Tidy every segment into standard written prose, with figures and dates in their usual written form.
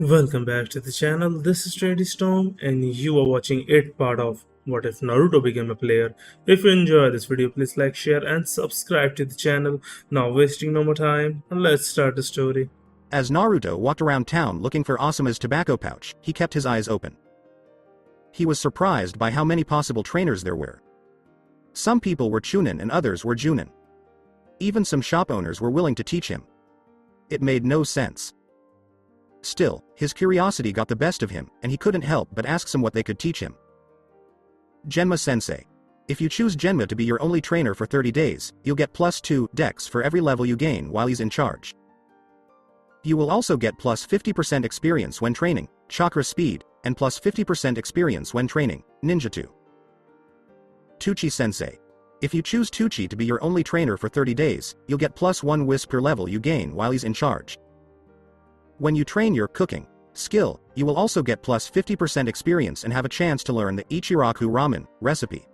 Welcome back to the channel. This is Trendy Storm and you are watching 8th part of What If Naruto Became a Player. If you enjoy this video, please like, share and subscribe to the channel. Now wasting no more time, let's start the story. As Naruto walked around town looking for Asuma's tobacco pouch, he kept his eyes open. He was surprised by how many possible trainers there were. Some people were Chunin and others were Junin. Even some shop owners were willing to teach him. It made no sense. Still, his curiosity got the best of him, and he couldn't help but ask some what they could teach him. Genma Sensei. If you choose Genma to be your only trainer for 30 days, you'll get +2 dex for every level you gain while he's in charge. You will also get plus 50% experience when training, chakra speed, and plus 50% experience when training, ninjutsu. Tuchi Sensei. If you choose Tuchi to be your only trainer for 30 days, you'll get +1 wisp per level you gain while he's in charge. When you train your cooking skill, you will also get plus 50% experience and have a chance to learn the Ichiraku ramen recipe.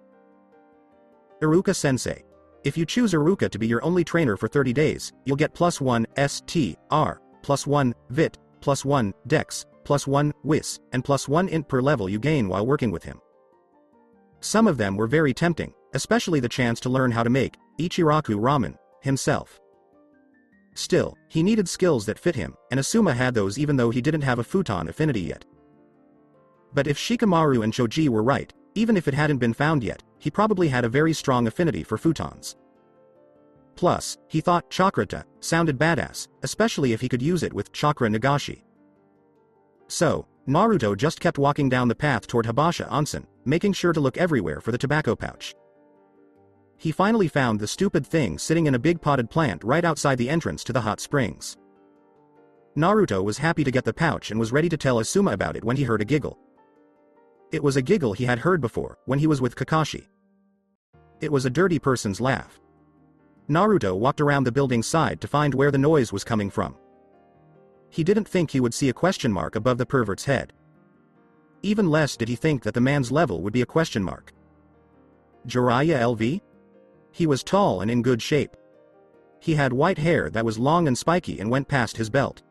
Iruka Sensei. If you choose Iruka to be your only trainer for 30 days, you'll get +1 STR, +1 VIT, +1 Dex, +1 WIS, and +1 int per level you gain while working with him. Some of them were very tempting, especially the chance to learn how to make Ichiraku ramen himself. Still, he needed skills that fit him, and Asuma had those even though he didn't have a futon affinity yet. But if Shikamaru and Choji were right, even if it hadn't been found yet, he probably had a very strong affinity for futons. Plus, he thought Chakrata sounded badass, especially if he could use it with Chakra Nagashi. So, Naruto just kept walking down the path toward Habasha Onsen, making sure to look everywhere for the tobacco pouch. He finally found the stupid thing sitting in a big potted plant right outside the entrance to the hot springs. Naruto was happy to get the pouch and was ready to tell Asuma about it when he heard a giggle. It was a giggle he had heard before, when he was with Kakashi. It was a dirty person's laugh. Naruto walked around the building's side to find where the noise was coming from. He didn't think he would see a question mark above the pervert's head. Even less did he think that the man's level would be a question mark. Jiraiya LV? He was tall and in good shape. He had white hair that was long and spiky and went past his belt.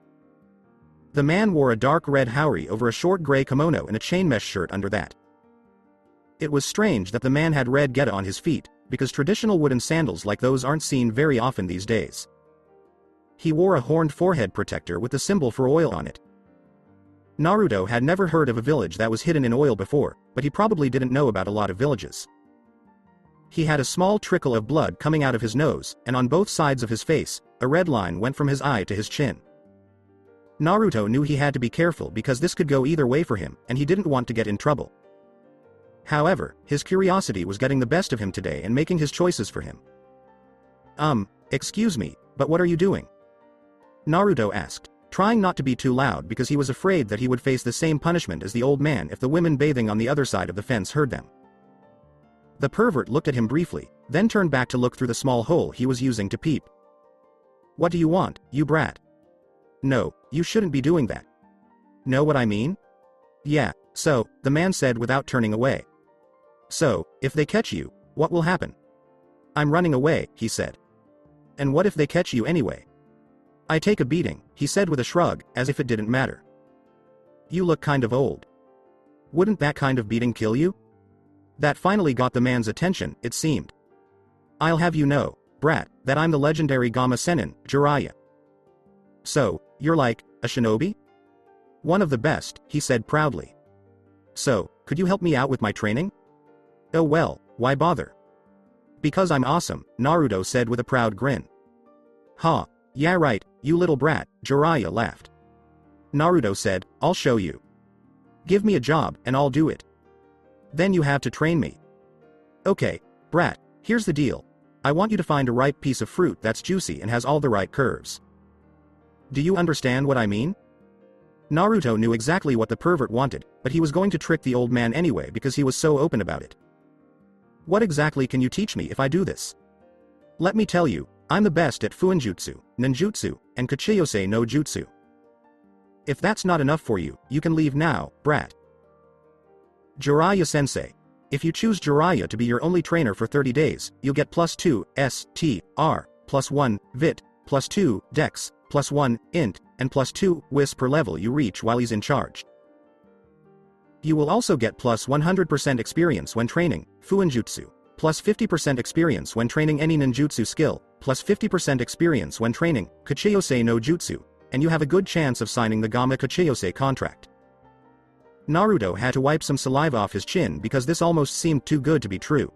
The man wore a dark red haori over a short gray kimono and a chain-mesh shirt under that. It was strange that the man had red geta on his feet, because traditional wooden sandals like those aren't seen very often these days. He wore a horned forehead protector with the symbol for oil on it. Naruto had never heard of a village that was hidden in oil before, but he probably didn't know about a lot of villages. He had a small trickle of blood coming out of his nose, and on both sides of his face, a red line went from his eye to his chin. Naruto knew he had to be careful because this could go either way for him, and he didn't want to get in trouble. However, his curiosity was getting the best of him today and making his choices for him. Excuse me, but what are you doing? Naruto asked, trying not to be too loud because he was afraid that he would face the same punishment as the old man if the women bathing on the other side of the fence heard them. The pervert looked at him briefly, then turned back to look through the small hole he was using to peep. What do you want, you brat? No, you shouldn't be doing that. Know what I mean? Yeah, so, the man said without turning away. So, if they catch you, what will happen? I'm running away, he said. And what if they catch you anyway? I take a beating, he said with a shrug, as if it didn't matter. You look kind of old. Wouldn't that kind of beating kill you? That finally got the man's attention, it seemed. I'll have you know, brat, that I'm the legendary Gamma Sennin, Jiraiya. So, you're like, a shinobi? One of the best, he said proudly. So, could you help me out with my training? Oh well, why bother? Because I'm awesome, Naruto said with a proud grin. Ha, yeah right, you little brat, Jiraiya laughed. Naruto said, I'll show you. Give me a job, and I'll do it. Then you have to train me. Okay, brat, here's the deal. I want you to find a ripe piece of fruit that's juicy and has all the right curves. Do you understand what I mean? Naruto knew exactly what the pervert wanted, but he was going to trick the old man anyway because he was so open about it. What exactly can you teach me if I do this? Let me tell you, I'm the best at Fuinjutsu, Ninjutsu, and Kuchiyose no Jutsu. If that's not enough for you, you can leave now, brat. Jiraiya Sensei. If you choose Jiraiya to be your only trainer for 30 days, you'll get +2 STR, +1 VIT, +2 Dex, +1, int, and +2, whis per level you reach while he's in charge. You will also get plus 100% experience when training Fuinjutsu, plus 50% experience when training any ninjutsu skill, plus 50% experience when training Kachiyose no Jutsu, and you have a good chance of signing the Gamma Kachiyose contract. Naruto had to wipe some saliva off his chin because this almost seemed too good to be true.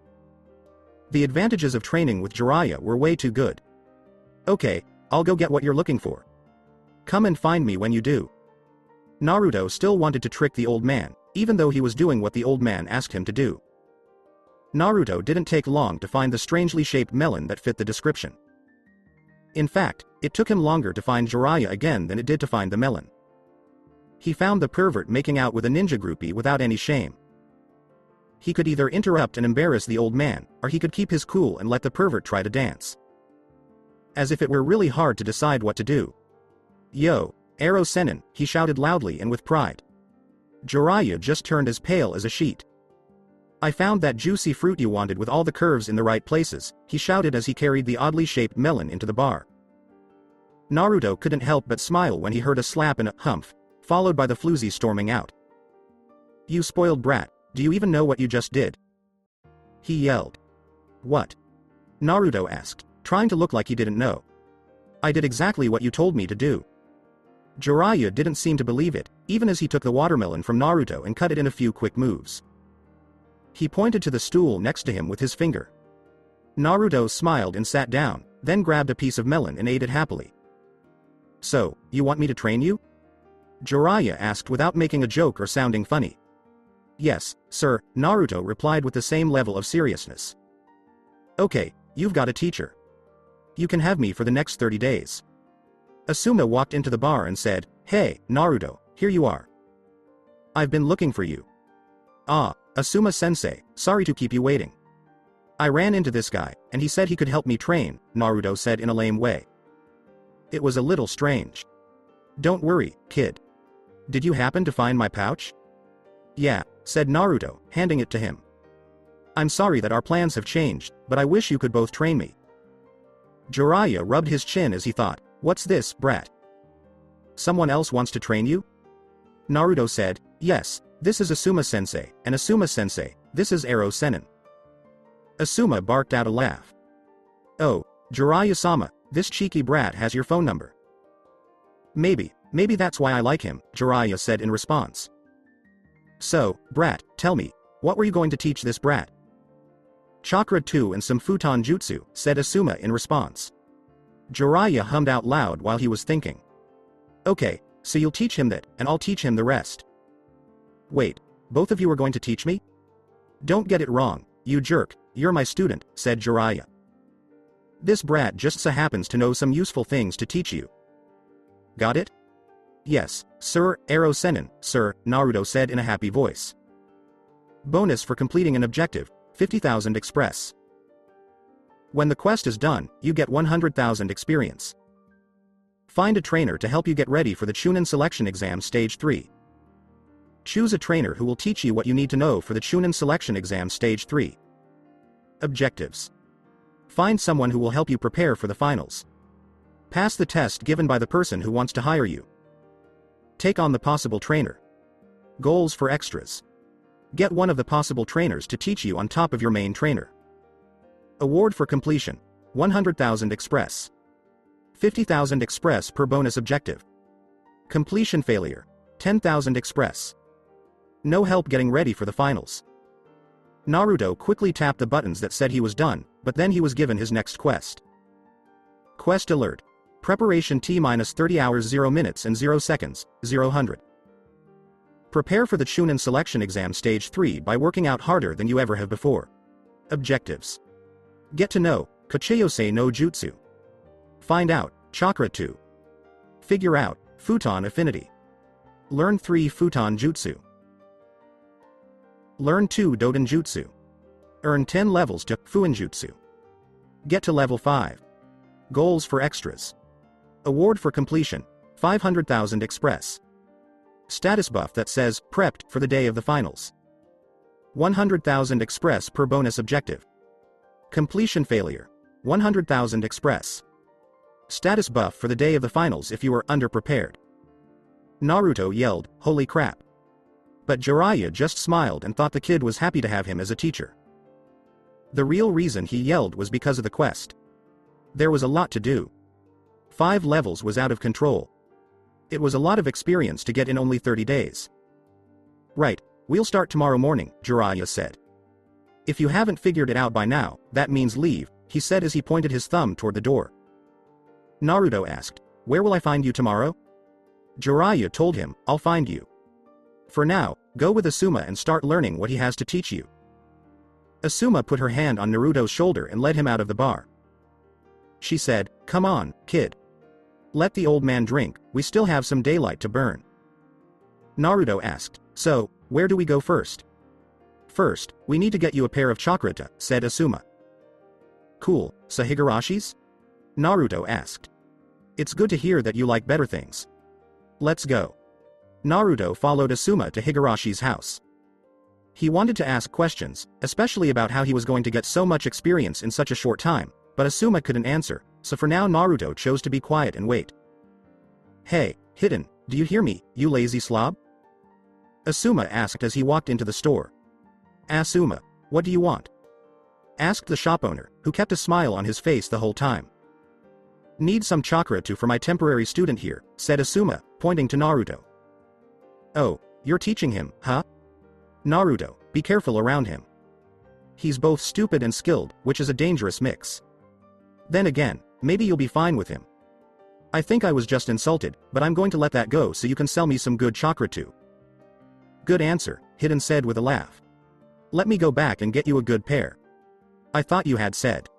The advantages of training with Jiraiya were way too good. Okay, I'll go get what you're looking for. Come and find me when you do. Naruto still wanted to trick the old man, even though he was doing what the old man asked him to do. Naruto didn't take long to find the strangely shaped melon that fit the description. In fact, it took him longer to find Jiraiya again than it did to find the melon. He found the pervert making out with a ninja groupie without any shame. He could either interrupt and embarrass the old man, or he could keep his cool and let the pervert try to dance. As if it were really hard to decide what to do. "Yo, Ero Sennin," he shouted loudly and with pride. Jiraiya just turned as pale as a sheet. "I found that juicy fruit you wanted with all the curves in the right places," he shouted as he carried the oddly shaped melon into the bar. Naruto couldn't help but smile when he heard a slap and a humph, followed by the floozy storming out. "You spoiled brat, do you even know what you just did?" he yelled. "What?" Naruto asked, trying to look like he didn't know. "I did exactly what you told me to do." Jiraiya didn't seem to believe it, even as he took the watermelon from Naruto and cut it in a few quick moves. He pointed to the stool next to him with his finger. Naruto smiled and sat down, then grabbed a piece of melon and ate it happily. "So, you want me to train you?" Jiraiya asked without making a joke or sounding funny. "Yes, sir," Naruto replied with the same level of seriousness. "Okay, you've got a teacher. You can have me for the next 30 days. Asuma walked into the bar and said, "Hey, Naruto, here you are. I've been looking for you." "Ah, Asuma-sensei, sorry to keep you waiting. I ran into this guy, and he said he could help me train," Naruto said in a lame way. It was a little strange. "Don't worry, kid. Did you happen to find my pouch?" "Yeah," said Naruto, handing it to him. "I'm sorry that our plans have changed, but I wish you could both train me." Jiraiya rubbed his chin as he thought, "What's this, brat? Someone else wants to train you?" Naruto said, "Yes, this is Asuma-sensei, and Asuma-sensei, this is Ero Sennin." Asuma barked out a laugh. "Oh, Jiraiya-sama, this cheeky brat has your phone number." Maybe that's why I like him," Jiraiya said in response. "So, brat, tell me, what were you going to teach this brat?" "Chakra 2 and some futon jutsu," said Asuma in response. Jiraiya hummed out loud while he was thinking. "Okay, so you'll teach him that, and I'll teach him the rest." "Wait, both of you are going to teach me?" "Don't get it wrong, you jerk, you're my student," said Jiraiya. "This brat just so happens to know some useful things to teach you. Got it?" "Yes, sir, Ero Sennin, sir," Naruto said in a happy voice. Bonus for completing an objective, 50,000 express. When the quest is done, you get 100,000 experience. Find a trainer to help you get ready for the Chunin Selection Exam Stage 3. Choose a trainer who will teach you what you need to know for the Chunin Selection Exam Stage 3. Objectives. Find someone who will help you prepare for the finals. Pass the test given by the person who wants to hire you. Take on the possible trainer. Goals for extras. Get one of the possible trainers to teach you on top of your main trainer. Award for completion, 100,000 express. 50,000 express per bonus objective. Completion failure, 10,000 express. No help getting ready for the finals. Naruto quickly tapped the buttons that said he was done, but then he was given his next quest. Quest alert. Preparation T-30 hours 0 minutes and 0 seconds, 0 Prepare for the Chunin Selection Exam Stage 3 by working out harder than you ever have before. Objectives. Get to know Kachiyose no Jutsu. Find out Chakra 2. Figure out Futon Affinity. Learn 3 Futon Jutsu. Learn 2 Doden Jutsu. Earn 10 levels to Fuinjutsu. Get to level 5. Goals for extras. Award for completion, 500,000 express. Status buff that says, prepped for the day of the finals. 100,000 express per bonus objective. Completion failure, 100,000 express. status buff for the day of the finals if you are underprepared. Naruto yelled, "Holy crap." But Jiraiya just smiled and thought the kid was happy to have him as a teacher. The real reason he yelled was because of the quest. There was a lot to do. 5 levels was out of control. It was a lot of experience to get in only 30 days. "Right, we'll start tomorrow morning," Jiraiya said. "If you haven't figured it out by now, that means leave," he said as he pointed his thumb toward the door. Naruto asked, "Where will I find you tomorrow?" Jiraiya told him, "I'll find you. For now, go with Asuma and start learning what he has to teach you." Asuma put her hand on Naruto's shoulder and led him out of the bar. She said, "Come on, kid. Let the old man drink, we still have some daylight to burn." Naruto asked, "So, where do we go first?" "First, we need to get you a pair of chakrata," said Asuma. "Cool, so Higarashi's?" Naruto asked. "It's good to hear that you like better things. Let's go." Naruto followed Asuma to Higarashi's house. He wanted to ask questions, especially about how he was going to get so much experience in such a short time, but Asuma couldn't answer, so for now Naruto chose to be quiet and wait. "Hey, Hidden, do you hear me, you lazy slob?" Asuma asked as he walked into the store. "Asuma, what do you want?" asked the shop owner, who kept a smile on his face the whole time. "Need some chakra too for my temporary student here," said Asuma, pointing to Naruto. "Oh, you're teaching him, huh? Naruto, be careful around him. He's both stupid and skilled, which is a dangerous mix. Then again, maybe you'll be fine with him. I think I was just insulted, but I'm going to let that go so you can sell me some good chakra too." "Good answer," Hidden said with a laugh. "Let me go back and get you a good pair. I thought you had said."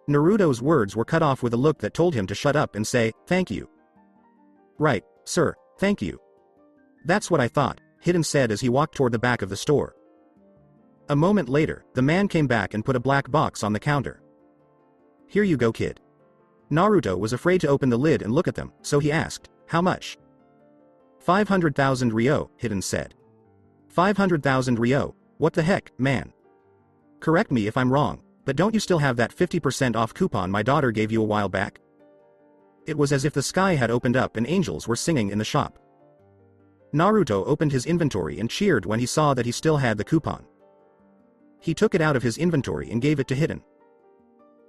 Naruto's words were cut off with a look that told him to shut up and say, "Thank you." "Right, sir, thank you." "That's what I thought," Hidden said as he walked toward the back of the store. A moment later, the man came back and put a black box on the counter. "Here you go, kid." Naruto was afraid to open the lid and look at them, so he asked, "How much?" 500,000 Ryo, Hidden said. 500,000 Ryo, what the heck, man? Correct me if I'm wrong, but don't you still have that 50% off coupon my daughter gave you a while back? It was as if the sky had opened up and angels were singing in the shop. Naruto opened his inventory and cheered when he saw that he still had the coupon. He took it out of his inventory and gave it to Hidden.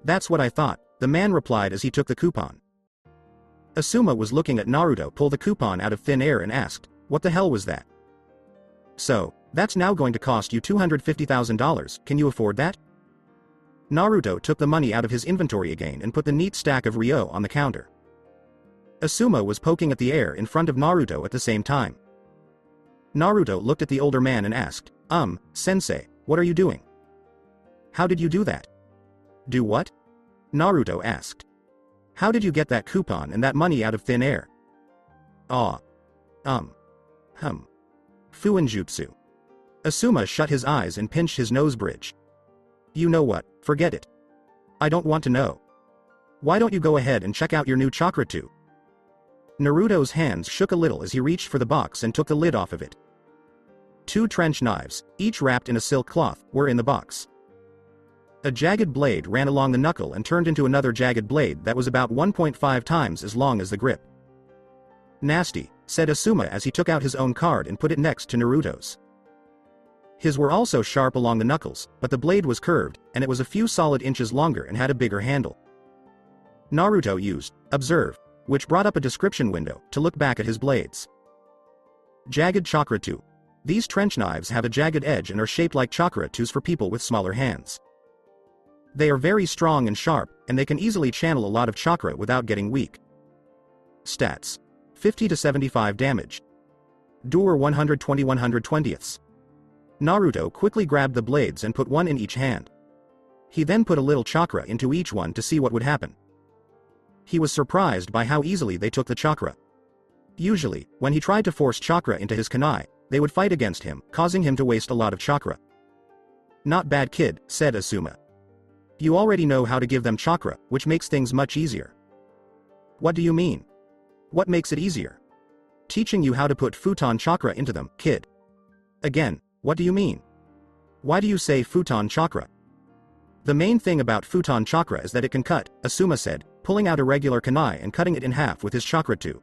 "That's what I thought," the man replied as he took the coupon. Asuma was looking at Naruto pull the coupon out of thin air and asked, "What the hell was that?" "So, that's now going to cost you $250,000, can you afford that?" Naruto took the money out of his inventory again and put the neat stack of Ryo on the counter. Asuma was poking at the air in front of Naruto at the same time. Naruto looked at the older man and asked, Sensei, what are you doing? How did you do that?" "Do what?" Naruto asked. "How did you get that coupon and that money out of thin air?" "Ah. Fuinjutsu." Asuma shut his eyes and pinched his nose bridge. "You know what, forget it. I don't want to know. Why don't you go ahead and check out your new chakra too?" Naruto's hands shook a little as he reached for the box and took the lid off of it. 2 trench knives, each wrapped in a silk cloth, were in the box. A jagged blade ran along the knuckle and turned into another jagged blade that was about 1.5 times as long as the grip. "Nasty," said Asuma as he took out his own card and put it next to Naruto's. His were also sharp along the knuckles, but the blade was curved, and it was a few solid inches longer and had a bigger handle. Naruto used "Observe," which brought up a description window, to look back at his blades. Jagged chakra too. These trench knives have a jagged edge and are shaped like chakra tools for people with smaller hands. They are very strong and sharp, and they can easily channel a lot of chakra without getting weak. Stats: 50 to 75 damage. Dur 120/120ths. Naruto quickly grabbed the blades and put one in each hand. He then put a little chakra into each one to see what would happen. He was surprised by how easily they took the chakra. Usually, when he tried to force chakra into his kunai, they would fight against him, causing him to waste a lot of chakra. "Not bad, kid," said Asuma. "You already know how to give them chakra, which makes things much easier." "What do you mean? What makes it easier?" "Teaching you how to put futon chakra into them, kid." "Again, what do you mean? Why do you say futon chakra?" "The main thing about futon chakra is that it can cut," Asuma said, pulling out a regular kunai and cutting it in half with his chakra too.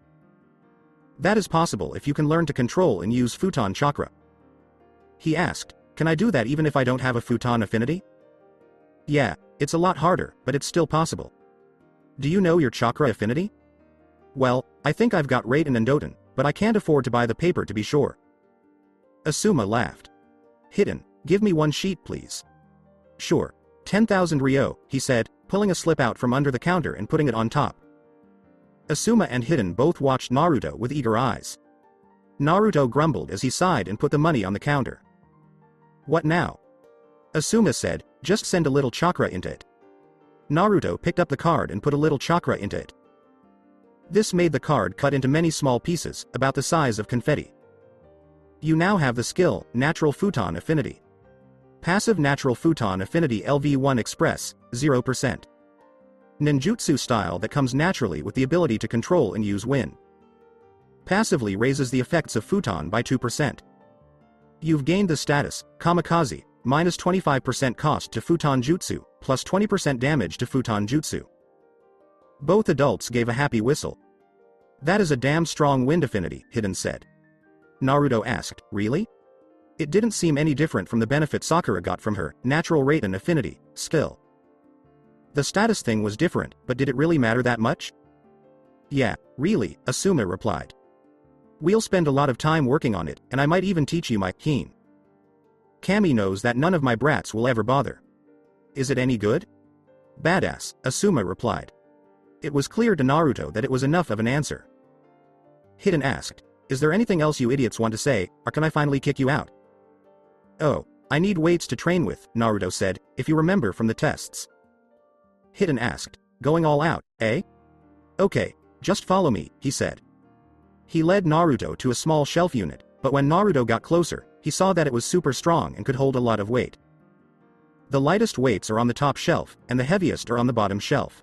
That is possible if you can learn to control and use futon chakra. He asked, can I do that even if I don't have a futon affinity? Yeah, it's a lot harder, but it's still possible. Do you know your chakra affinity? Well, I think I've got Raiden and Doten, but I can't afford to buy the paper to be sure. Asuma laughed. Hidden, give me one sheet please. Sure. 10,000 ryo, he said, pulling a slip out from under the counter and putting it on top. Asuma and Hidden both watched Naruto with eager eyes. Naruto grumbled as he sighed and put the money on the counter. What now? Asuma said, just send a little chakra into it. Naruto picked up the card and put a little chakra into it. This made the card cut into many small pieces, about the size of confetti. You now have the skill, Natural Futon Affinity. Passive Natural Futon Affinity LV1 Express, 0%. Ninjutsu style that comes naturally with the ability to control and use wind. Passively raises the effects of futon by 2%. You've gained the status, Kamikaze, minus 25% cost to futon jutsu, plus 20% damage to futon jutsu. Both adults gave a happy whistle. That is a damn strong wind affinity, Hidden said. Naruto asked, really? It didn't seem any different from the benefit Sakura got from her natural Raiden affinity skill. The status thing was different, but did it really matter that much? Yeah, really, Asuma replied. We'll spend a lot of time working on it, and I might even teach you my keen. Kami knows that none of my brats will ever bother. Is it any good? Badass, Asuma replied. It was clear to Naruto that it was enough of an answer. Hidden asked, is there anything else you idiots want to say, or can I finally kick you out? Oh, I need weights to train with, Naruto said, if you remember from the tests. Hidden asked, going all out, eh? Okay, just follow me, he said. He led Naruto to a small shelf unit, but when Naruto got closer, he saw that it was super strong and could hold a lot of weight. The lightest weights are on the top shelf, and the heaviest are on the bottom shelf.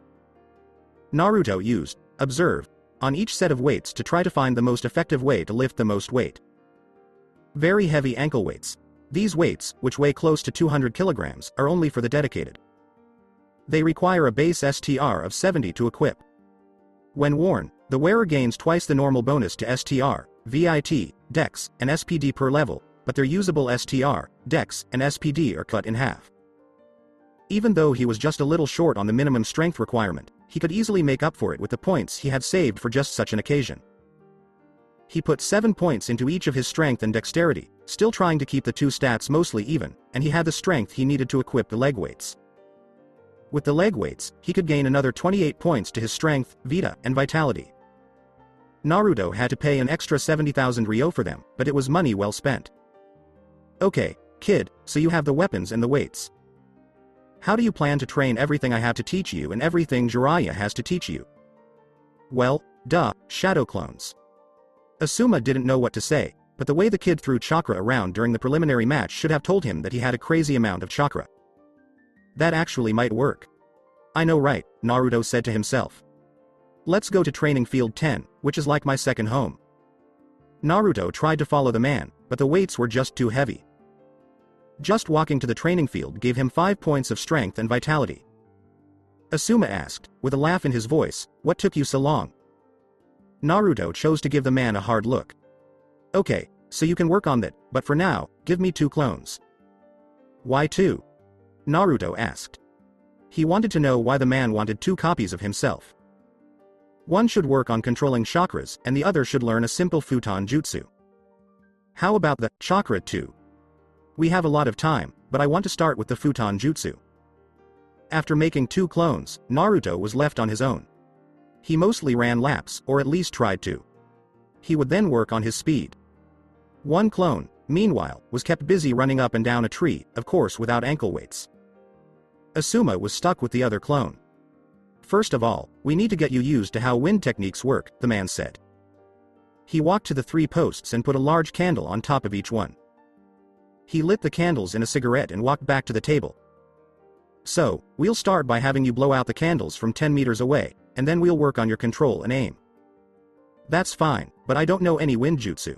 Naruto used, observe, on each set of weights to try to find the most effective way to lift the most weight. Very heavy ankle weights. These weights, which weigh close to 200 kilograms, are only for the dedicated. They require a base STR of 70 to equip. When worn, the wearer gains twice the normal bonus to STR, VIT, Dex, and SPD per level, but their usable STR, Dex, and SPD are cut in half. Even though he was just a little short on the minimum strength requirement, he could easily make up for it with the points he had saved for just such an occasion. He put 7 points into each of his strength and dexterity, still trying to keep the two stats mostly even, and he had the strength he needed to equip the leg weights. With the leg weights, he could gain another 28 points to his strength, vita, and vitality. Naruto had to pay an extra 70,000 ryo for them, but it was money well spent. Okay, kid, so you have the weapons and the weights. How do you plan to train everything I have to teach you and everything Jiraiya has to teach you? Well, shadow clones. Asuma didn't know what to say, but the way the kid threw chakra around during the preliminary match should have told him that he had a crazy amount of chakra. That actually might work. I know, right, Naruto said to himself. Let's go to training field 10, which is like my second home. Naruto tried to follow the man, but the weights were just too heavy. Just walking to the training field gave him 5 points of strength and vitality. Asuma asked, with a laugh in his voice, what took you so long? Naruto chose to give the man a hard look. Okay, so you can work on that, but for now, give me 2 clones. Why 2? Naruto asked. He wanted to know why the man wanted 2 copies of himself. One should work on controlling chakras, and the other should learn a simple futon jutsu. How about the chakra too? We have a lot of time, but I want to start with the futon jutsu. After making 2 clones, Naruto was left on his own. He mostly ran laps, or at least tried to. He would then work on his speed. One clone, meanwhile, was kept busy running up and down a tree, of course without ankle weights. Asuma was stuck with the other clone. First of all, we need to get you used to how wind techniques work, the man said. He walked to the 3 posts and put a large candle on top of each one. He lit the candles in a cigarette and walked back to the table. So, we'll start by having you blow out the candles from 10 meters away, and then we'll work on your control and aim. That's fine, but I don't know any wind jutsu.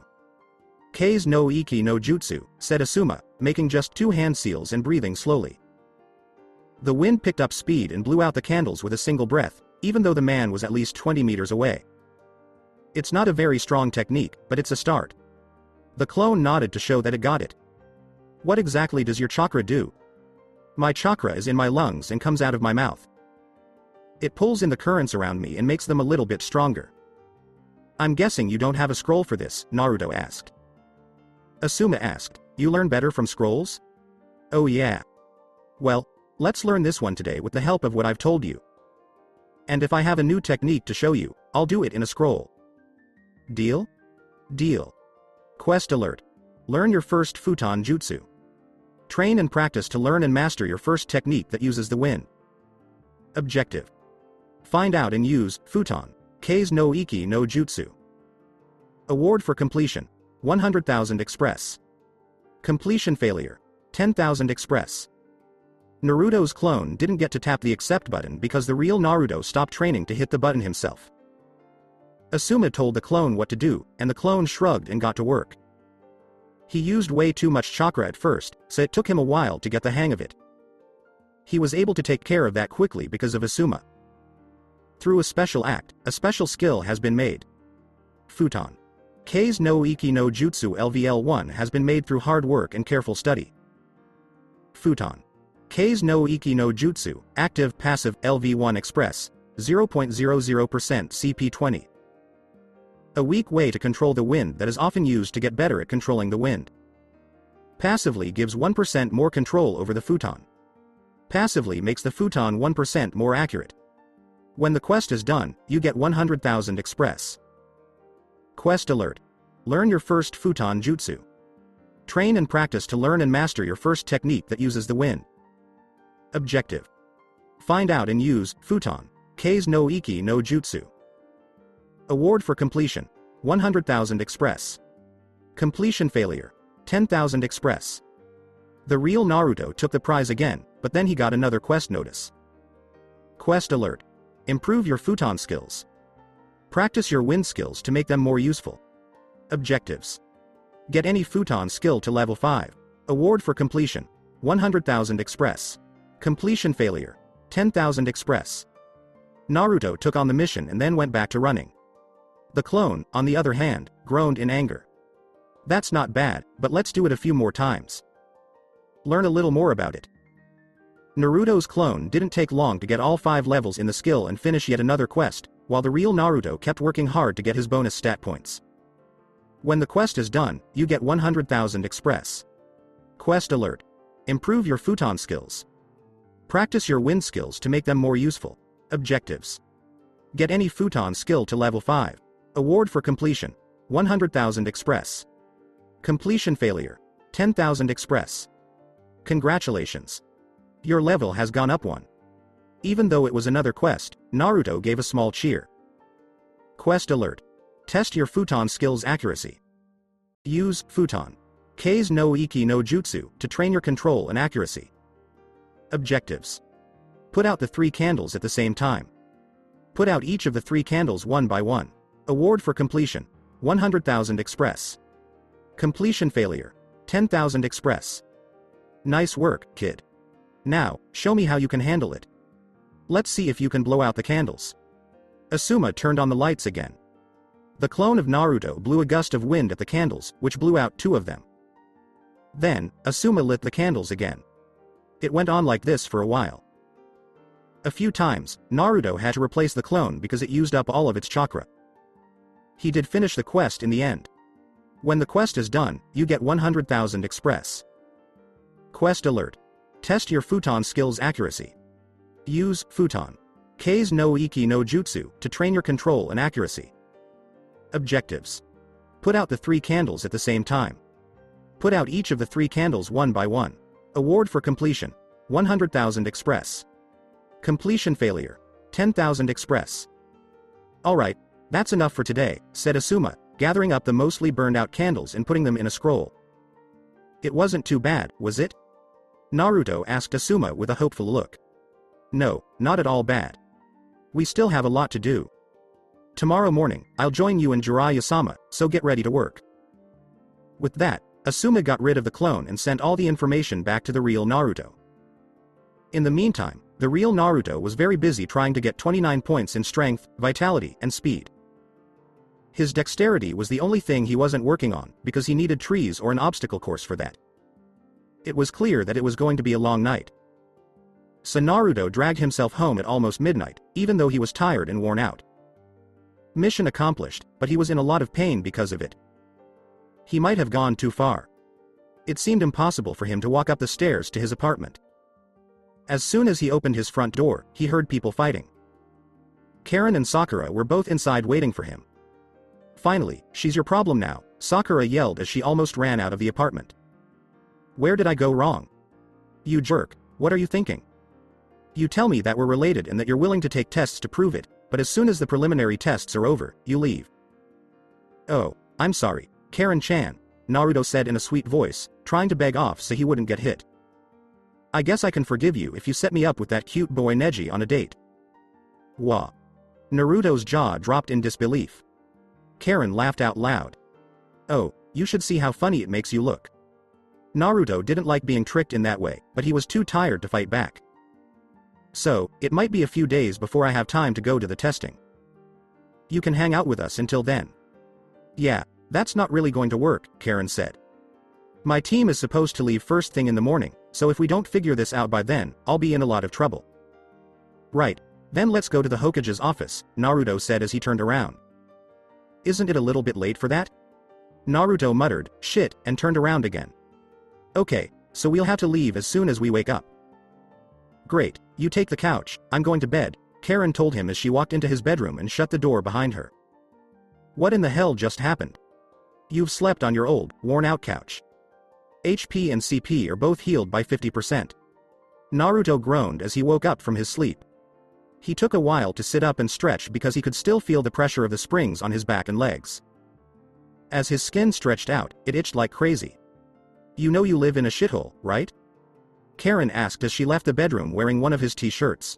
Kei's no Iki no Jutsu, said Asuma, making just 2 hand seals and breathing slowly. The wind picked up speed and blew out the candles with a single breath, even though the man was at least 20 meters away. It's not a very strong technique, but it's a start. The clone nodded to show that it got it. What exactly does your chakra do? My chakra is in my lungs and comes out of my mouth. It pulls in the currents around me and makes them a little bit stronger. I'm guessing you don't have a scroll for this, Naruto asked. Asuma asked, you learn better from scrolls? Oh yeah. Well, let's learn this one today with the help of what I've told you. And if I have a new technique to show you, I'll do it in a scroll. Deal? Deal. Quest alert. Learn your first futon jutsu. Train and practice to learn and master your first technique that uses the wind. Objective. Find out and use futon, Kei's no Iki no Jutsu. Award for completion, 100,000 express. Completion failure, 10,000 express. Naruto's clone didn't get to tap the accept button because the real Naruto stopped training to hit the button himself. Asuma told the clone what to do, and the clone shrugged and got to work. He used way too much chakra at first, so it took him a while to get the hang of it. He was able to take care of that quickly because of Asuma. Through a special act, a special skill has been made. Futon. Kei's no Iki no Jutsu LVL1 has been made through hard work and careful study. Futon. Kei's no Iki no Jutsu, active passive LV1 Express, 0.00% CP20. A weak way to control the wind that is often used to get better at controlling the wind. Passively gives 1% more control over the futon. Passively makes the futon 1% more accurate. When the quest is done, you get 100,000 express. Quest alert. Learn your first futon jutsu. Train and practice to learn and master your first technique that uses the wind. Objective. Find out and use futon, Kei's no Iki no Jutsu. Award for completion, 100,000 express. Completion failure, 10,000 express. The real Naruto took the prize again, but then he got another quest notice. Quest alert. Improve your futon skills. Practice your wind skills to make them more useful. Objectives. Get any futon skill to level 5. Award for completion, 100,000 express. Completion failure, 10,000 express. Naruto took on the mission and then went back to running. The clone, on the other hand, groaned in anger. That's not bad, but let's do it a few more times. Learn a little more about it. Naruto's clone didn't take long to get all 5 levels in the skill and finish yet another quest, while the real Naruto kept working hard to get his bonus stat points. When the quest is done, you get 100,000 express. Quest alert. Improve your futon skills. Practice your wind skills to make them more useful. Objectives. Get any futon skill to level 5. Award for completion, 100,000 express. Completion failure, 10,000 express. Congratulations. Your level has gone up 1. Even though it was another quest, Naruto gave a small cheer. Quest alert. Test your futon skills accuracy. Use futon, Kei's no Iki no Jutsu to train your control and accuracy. Objectives. Put out the 3 candles at the same time. Put out each of the 3 candles one by one. Award for completion, 100,000 express. Completion failure, 10,000 express. Nice work, kid. Now, show me how you can handle it. Let's see if you can blow out the candles. Asuma turned on the lights again. The clone of Naruto blew a gust of wind at the candles, which blew out 2 of them. Then, Asuma lit the candles again. It went on like this for a while. A few times, Naruto had to replace the clone because it used up all of its chakra. He did finish the quest in the end. When the quest is done, you get 100,000 express. Quest alert. Test your futon skills accuracy. Use futon, Kei's no Iki no Jutsu to train your control and accuracy. Objectives. Put out the 3 candles at the same time. Put out each of the 3 candles one by one. Award for completion, 100,000 express. Completion failure, 10,000 express. Alright, that's enough for today, said Asuma, gathering up the mostly burned out candles and putting them in a scroll. It wasn't too bad, was it? Naruto asked Asuma with a hopeful look. No, not at all bad. We still have a lot to do. Tomorrow morning, I'll join you in Jiraiya-sama, so get ready to work. With that, Asuma got rid of the clone and sent all the information back to the real Naruto. In the meantime, The real Naruto was very busy trying to get 29 points in strength, vitality, and speed. His dexterity was the only thing he wasn't working on, because he needed trees or an obstacle course for that. It was clear that it was going to be a long night. So Naruto dragged himself home at almost midnight, even though he was tired and worn out. Mission accomplished, but he was in a lot of pain because of it. He might have gone too far. It seemed impossible for him to walk up the stairs to his apartment. As soon as he opened his front door, he heard people fighting. Karen and Sakura were both inside waiting for him. Finally, "She's your problem now," Sakura yelled as she almost ran out of the apartment. "Where did I go wrong? You jerk, what are you thinking? You tell me that we're related and that you're willing to take tests to prove it, but as soon as the preliminary tests are over, you leave." "Oh, I'm sorry, Karen-chan," Naruto said in a sweet voice, trying to beg off so he wouldn't get hit. "I guess I can forgive you if you set me up with that cute boy Neji on a date." "Wah." Naruto's jaw dropped in disbelief. Karen laughed out loud. "Oh, you should see how funny it makes you look." Naruto didn't like being tricked in that way, but he was too tired to fight back. "So, it might be a few days before I have time to go to the testing. You can hang out with us until then." "Yeah, that's not really going to work," Karen said. "My team is supposed to leave first thing in the morning, so if we don't figure this out by then, I'll be in a lot of trouble." "Right, then let's go to the Hokage's office," Naruto said as he turned around. "Isn't it a little bit late for that?" Naruto muttered, "Shit," and turned around again. "Okay, so we'll have to leave as soon as we wake up." "Great, you take the couch, I'm going to bed," Karen told him as she walked into his bedroom and shut the door behind her. "What in the hell just happened? You've slept on your old, worn-out couch. HP and CP are both healed by 50%. Naruto groaned as he woke up from his sleep. He took a while to sit up and stretch because he could still feel the pressure of the springs on his back and legs. As his skin stretched out, it itched like crazy. "You know you live in a shithole, right?" Karen asked as she left the bedroom wearing one of his t-shirts.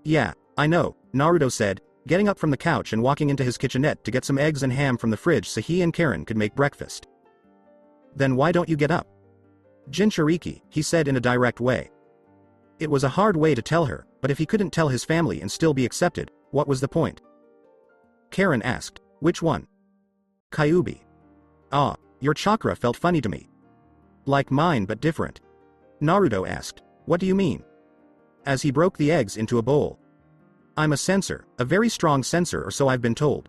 "Yeah, I know," Naruto said, getting up from the couch and walking into his kitchenette to get some eggs and ham from the fridge so he and Karen could make breakfast. "Then why don't you get up?" "Jinchuriki," he said in a direct way. It was a hard way to tell her, but if he couldn't tell his family and still be accepted, what was the point? Karen asked, "Which one?" "Kyuubi." "Ah, your chakra felt funny to me." "Like mine but different." Naruto asked, "What do you mean?" As he broke the eggs into a bowl. "I'm a sensor, a very strong sensor or so I've been told.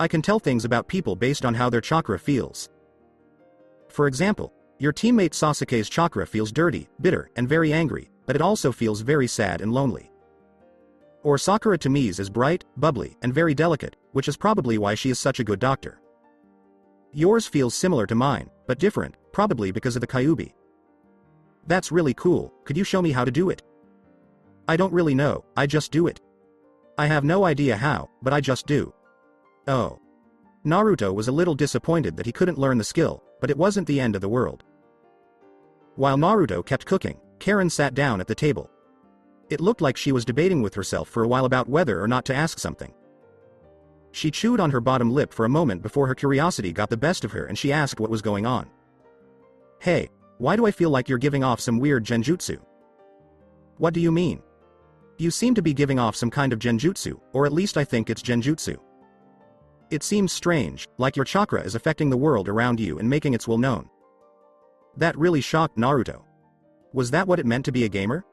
I can tell things about people based on how their chakra feels. For example, your teammate Sasuke's chakra feels dirty, bitter, and very angry, but it also feels very sad and lonely. Or Sakura Tomi's is bright, bubbly, and very delicate, which is probably why she is such a good doctor. Yours feels similar to mine, but different, probably because of the Kyuubi." "That's really cool, could you show me how to do it?" "I don't really know, I just do it. I have no idea how, but I just do." "Oh." Naruto was a little disappointed that he couldn't learn the skill, but it wasn't the end of the world. While Naruto kept cooking, Karen sat down at the table. It looked like she was debating with herself for a while about whether or not to ask something. She chewed on her bottom lip for a moment before her curiosity got the best of her and she asked what was going on. "Hey, why do I feel like you're giving off some weird genjutsu?" "What do you mean?" "You seem to be giving off some kind of genjutsu, or at least I think it's genjutsu. It seems strange, like your chakra is affecting the world around you and making its will known." That really shocked Naruto. Was that what it meant to be a gamer?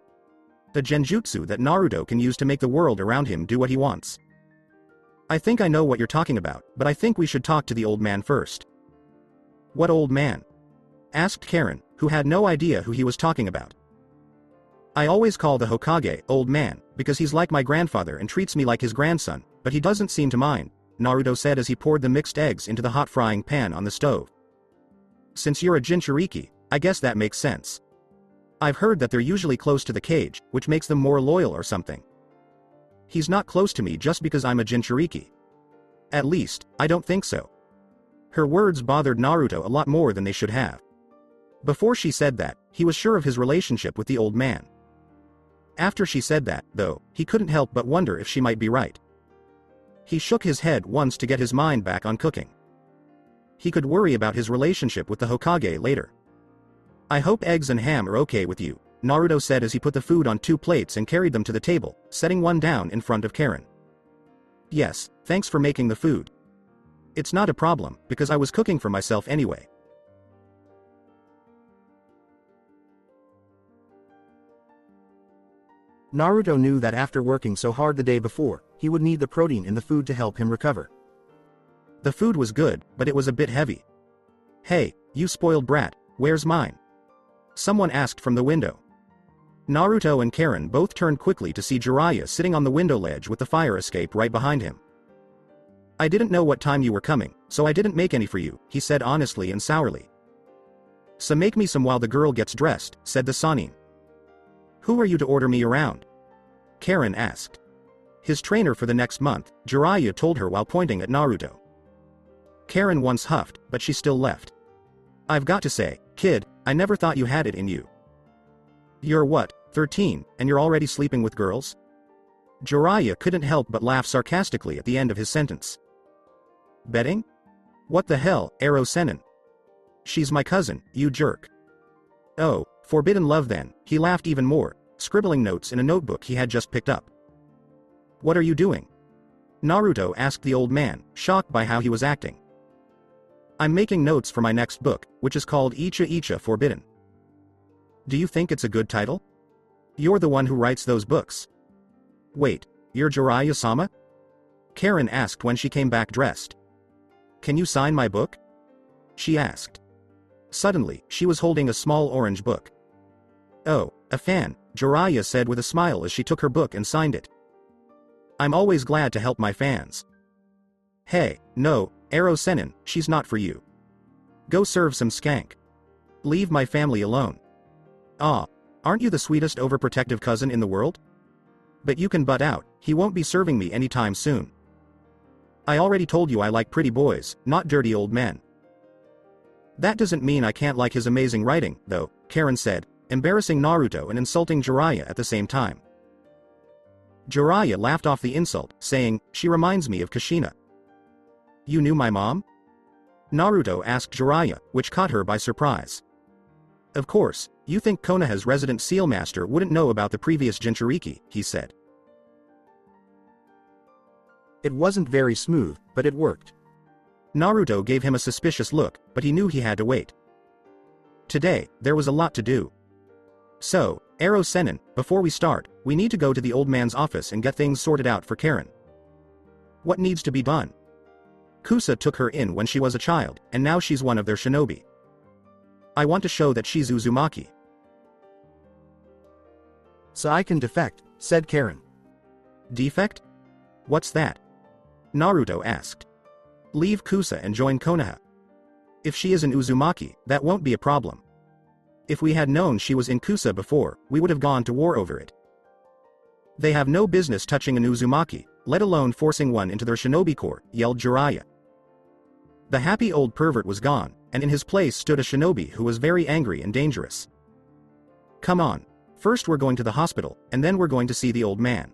The genjutsu that Naruto can use to make the world around him do what he wants. "I think I know what you're talking about, but I think we should talk to the old man first." "What old man?" asked Karen, who had no idea who he was talking about. "I always call the Hokage old man, because he's like my grandfather and treats me like his grandson, but he doesn't seem to mind," Naruto said as he poured the mixed eggs into the hot frying pan on the stove. "Since you're a Jinchuriki, I guess that makes sense. I've heard that they're usually close to the cage, which makes them more loyal or something. He's not close to me just because I'm a Jinchuriki. At least, I don't think so." Her words bothered Naruto a lot more than they should have. Before she said that, he was sure of his relationship with the old man. After she said that, though, he couldn't help but wonder if she might be right. He shook his head once to get his mind back on cooking. He could worry about his relationship with the Hokage later. "I hope eggs and ham are okay with you," Naruto said as he put the food on 2 plates and carried them to the table, setting one down in front of Karen. Yes, thanks for making the food. It's not a problem, because I was cooking for myself anyway. Naruto knew that after working so hard the day before, he would need the protein in the food to help him recover. The food was good, but it was a bit heavy. Hey, you spoiled brat, where's mine? Someone asked from the window. Naruto and Karen both turned quickly to see Jiraiya sitting on the window ledge with the fire escape right behind him. I didn't know what time you were coming, so I didn't make any for you, he said honestly and sourly. So make me some while the girl gets dressed, said the Sannin. Who are you to order me around? Karen asked. His trainer for the next month, Jiraiya told her while pointing at Naruto. Karen once huffed, but she still left. I've got to say, kid, I never thought you had it in you. You're what, 13, and you're already sleeping with girls? Jiraiya couldn't help but laugh sarcastically at the end of his sentence. Betting? What the hell, Ero Sennin? She's my cousin, you jerk. Oh, forbidden love then, he laughed even more, scribbling notes in a notebook he had just picked up. What are you doing? Naruto asked the old man, shocked by how he was acting. I'm making notes for my next book, which is called Icha Icha Forbidden. Do you think it's a good title? You're the one who writes those books. Wait, you're Jiraiya-sama? Karen asked when she came back dressed. Can you sign my book? She asked. Suddenly, she was holding a small orange book. Oh, a fan, Jiraiya said with a smile as she took her book and signed it. I'm always glad to help my fans. Hey, no, Ero Sennin, she's not for you. Go serve some skank. Leave my family alone. Ah, aren't you the sweetest overprotective cousin in the world? But you can butt out, he won't be serving me anytime soon. I already told you I like pretty boys, not dirty old men. That doesn't mean I can't like his amazing writing, though, Karen said, embarrassing Naruto and insulting Jiraiya at the same time. Jiraiya laughed off the insult, saying, she reminds me of Kushina. You knew my mom? Naruto asked Jiraiya, which caught her by surprise. Of course, you think Konoha's resident seal master wouldn't know about the previous Jinchuriki, he said. It wasn't very smooth, but it worked. Naruto gave him a suspicious look, but he knew he had to wait. Today, there was a lot to do. So, Ero Sennin, before we start, we need to go to the old man's office and get things sorted out for Karen. What needs to be done? Kusa took her in when she was a child, and now she's one of their shinobi. I want to show that she's Uzumaki. So I can defect, said Karen. Defect? What's that? Naruto asked. Leave Kusa and join Konoha. If she is an Uzumaki, that won't be a problem. If we had known she was in Kusa before, we would have gone to war over it. They have no business touching an Uzumaki, let alone forcing one into their shinobi corps, yelled Jiraiya. The happy old pervert was gone, and in his place stood a shinobi who was very angry and dangerous. Come on. First we're going to the hospital, and then we're going to see the old man.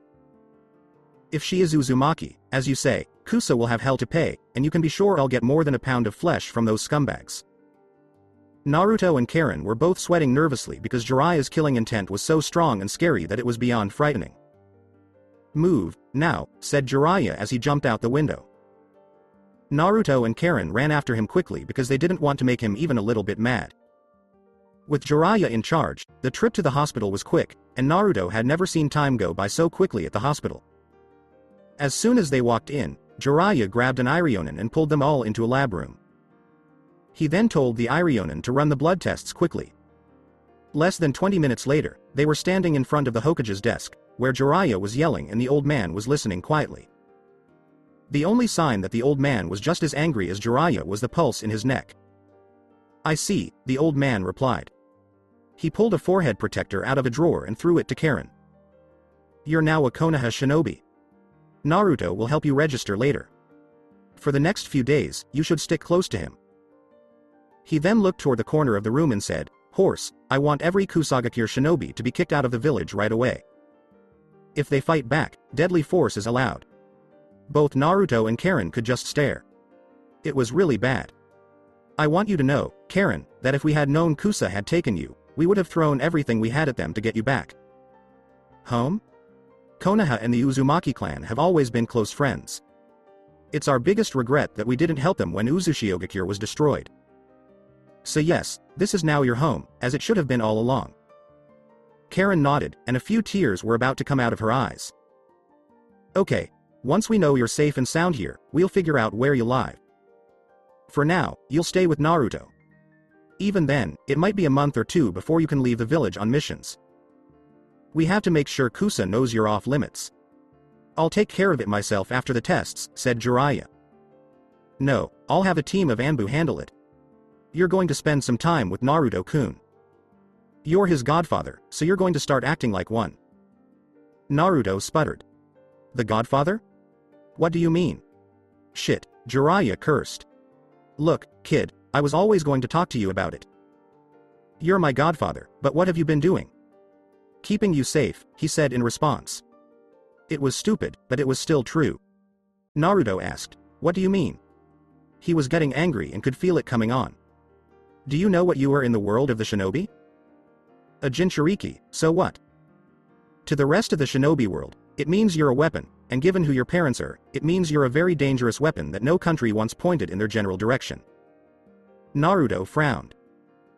If she is Uzumaki, as you say, Kusa will have hell to pay, and you can be sure I'll get more than a pound of flesh from those scumbags. Naruto and Karen were both sweating nervously because Jiraiya's killing intent was so strong and scary that it was beyond frightening. Move, now, said Jiraiya as he jumped out the window. Naruto and Karen ran after him quickly because they didn't want to make him even a little bit mad. With Jiraiya in charge, the trip to the hospital was quick, and Naruto had never seen time go by so quickly at the hospital. As soon as they walked in, Jiraiya grabbed an Irionin and pulled them all into a lab room. He then told the Irionin to run the blood tests quickly. Less than 20 minutes later, they were standing in front of the Hokage's desk, where Jiraiya was yelling and the old man was listening quietly. The only sign that the old man was just as angry as Jiraiya was the pulse in his neck. I see, the old man replied. He pulled a forehead protector out of a drawer and threw it to Karen. You're now a Konoha shinobi. Naruto will help you register later. For the next few days, you should stick close to him. He then looked toward the corner of the room and said, Horse, I want every Kusagakure shinobi to be kicked out of the village right away. If they fight back, deadly force is allowed. Both Naruto and Karen could just stare. It was really bad. I want you to know, Karen, that if we had known Kusa had taken you, we would have thrown everything we had at them to get you back. Home? Konoha and the Uzumaki clan have always been close friends. It's our biggest regret that we didn't help them when Uzushiogakure was destroyed. So yes, this is now your home, as it should have been all along. Karen nodded, and a few tears were about to come out of her eyes. Okay, once we know you're safe and sound here, we'll figure out where you lie. For now, you'll stay with Naruto. Even then, it might be a month or two before you can leave the village on missions. We have to make sure Kusa knows you're off limits. I'll take care of it myself after the tests, said Jiraiya. No, I'll have a team of Anbu handle it. You're going to spend some time with Naruto-kun. You're his godfather, so you're going to start acting like one. Naruto sputtered. The godfather? What do you mean? Shit, Jiraiya cursed. Look, kid, I was always going to talk to you about it. You're my godfather, but what have you been doing? Keeping you safe, he said in response. It was stupid, but it was still true. Naruto asked, what do you mean? He was getting angry and could feel it coming on. Do you know what you are in the world of the shinobi? A Jinchuriki, so what? To the rest of the shinobi world, it means you're a weapon, and given who your parents are, it means you're a very dangerous weapon that no country wants pointed in their general direction. Naruto frowned.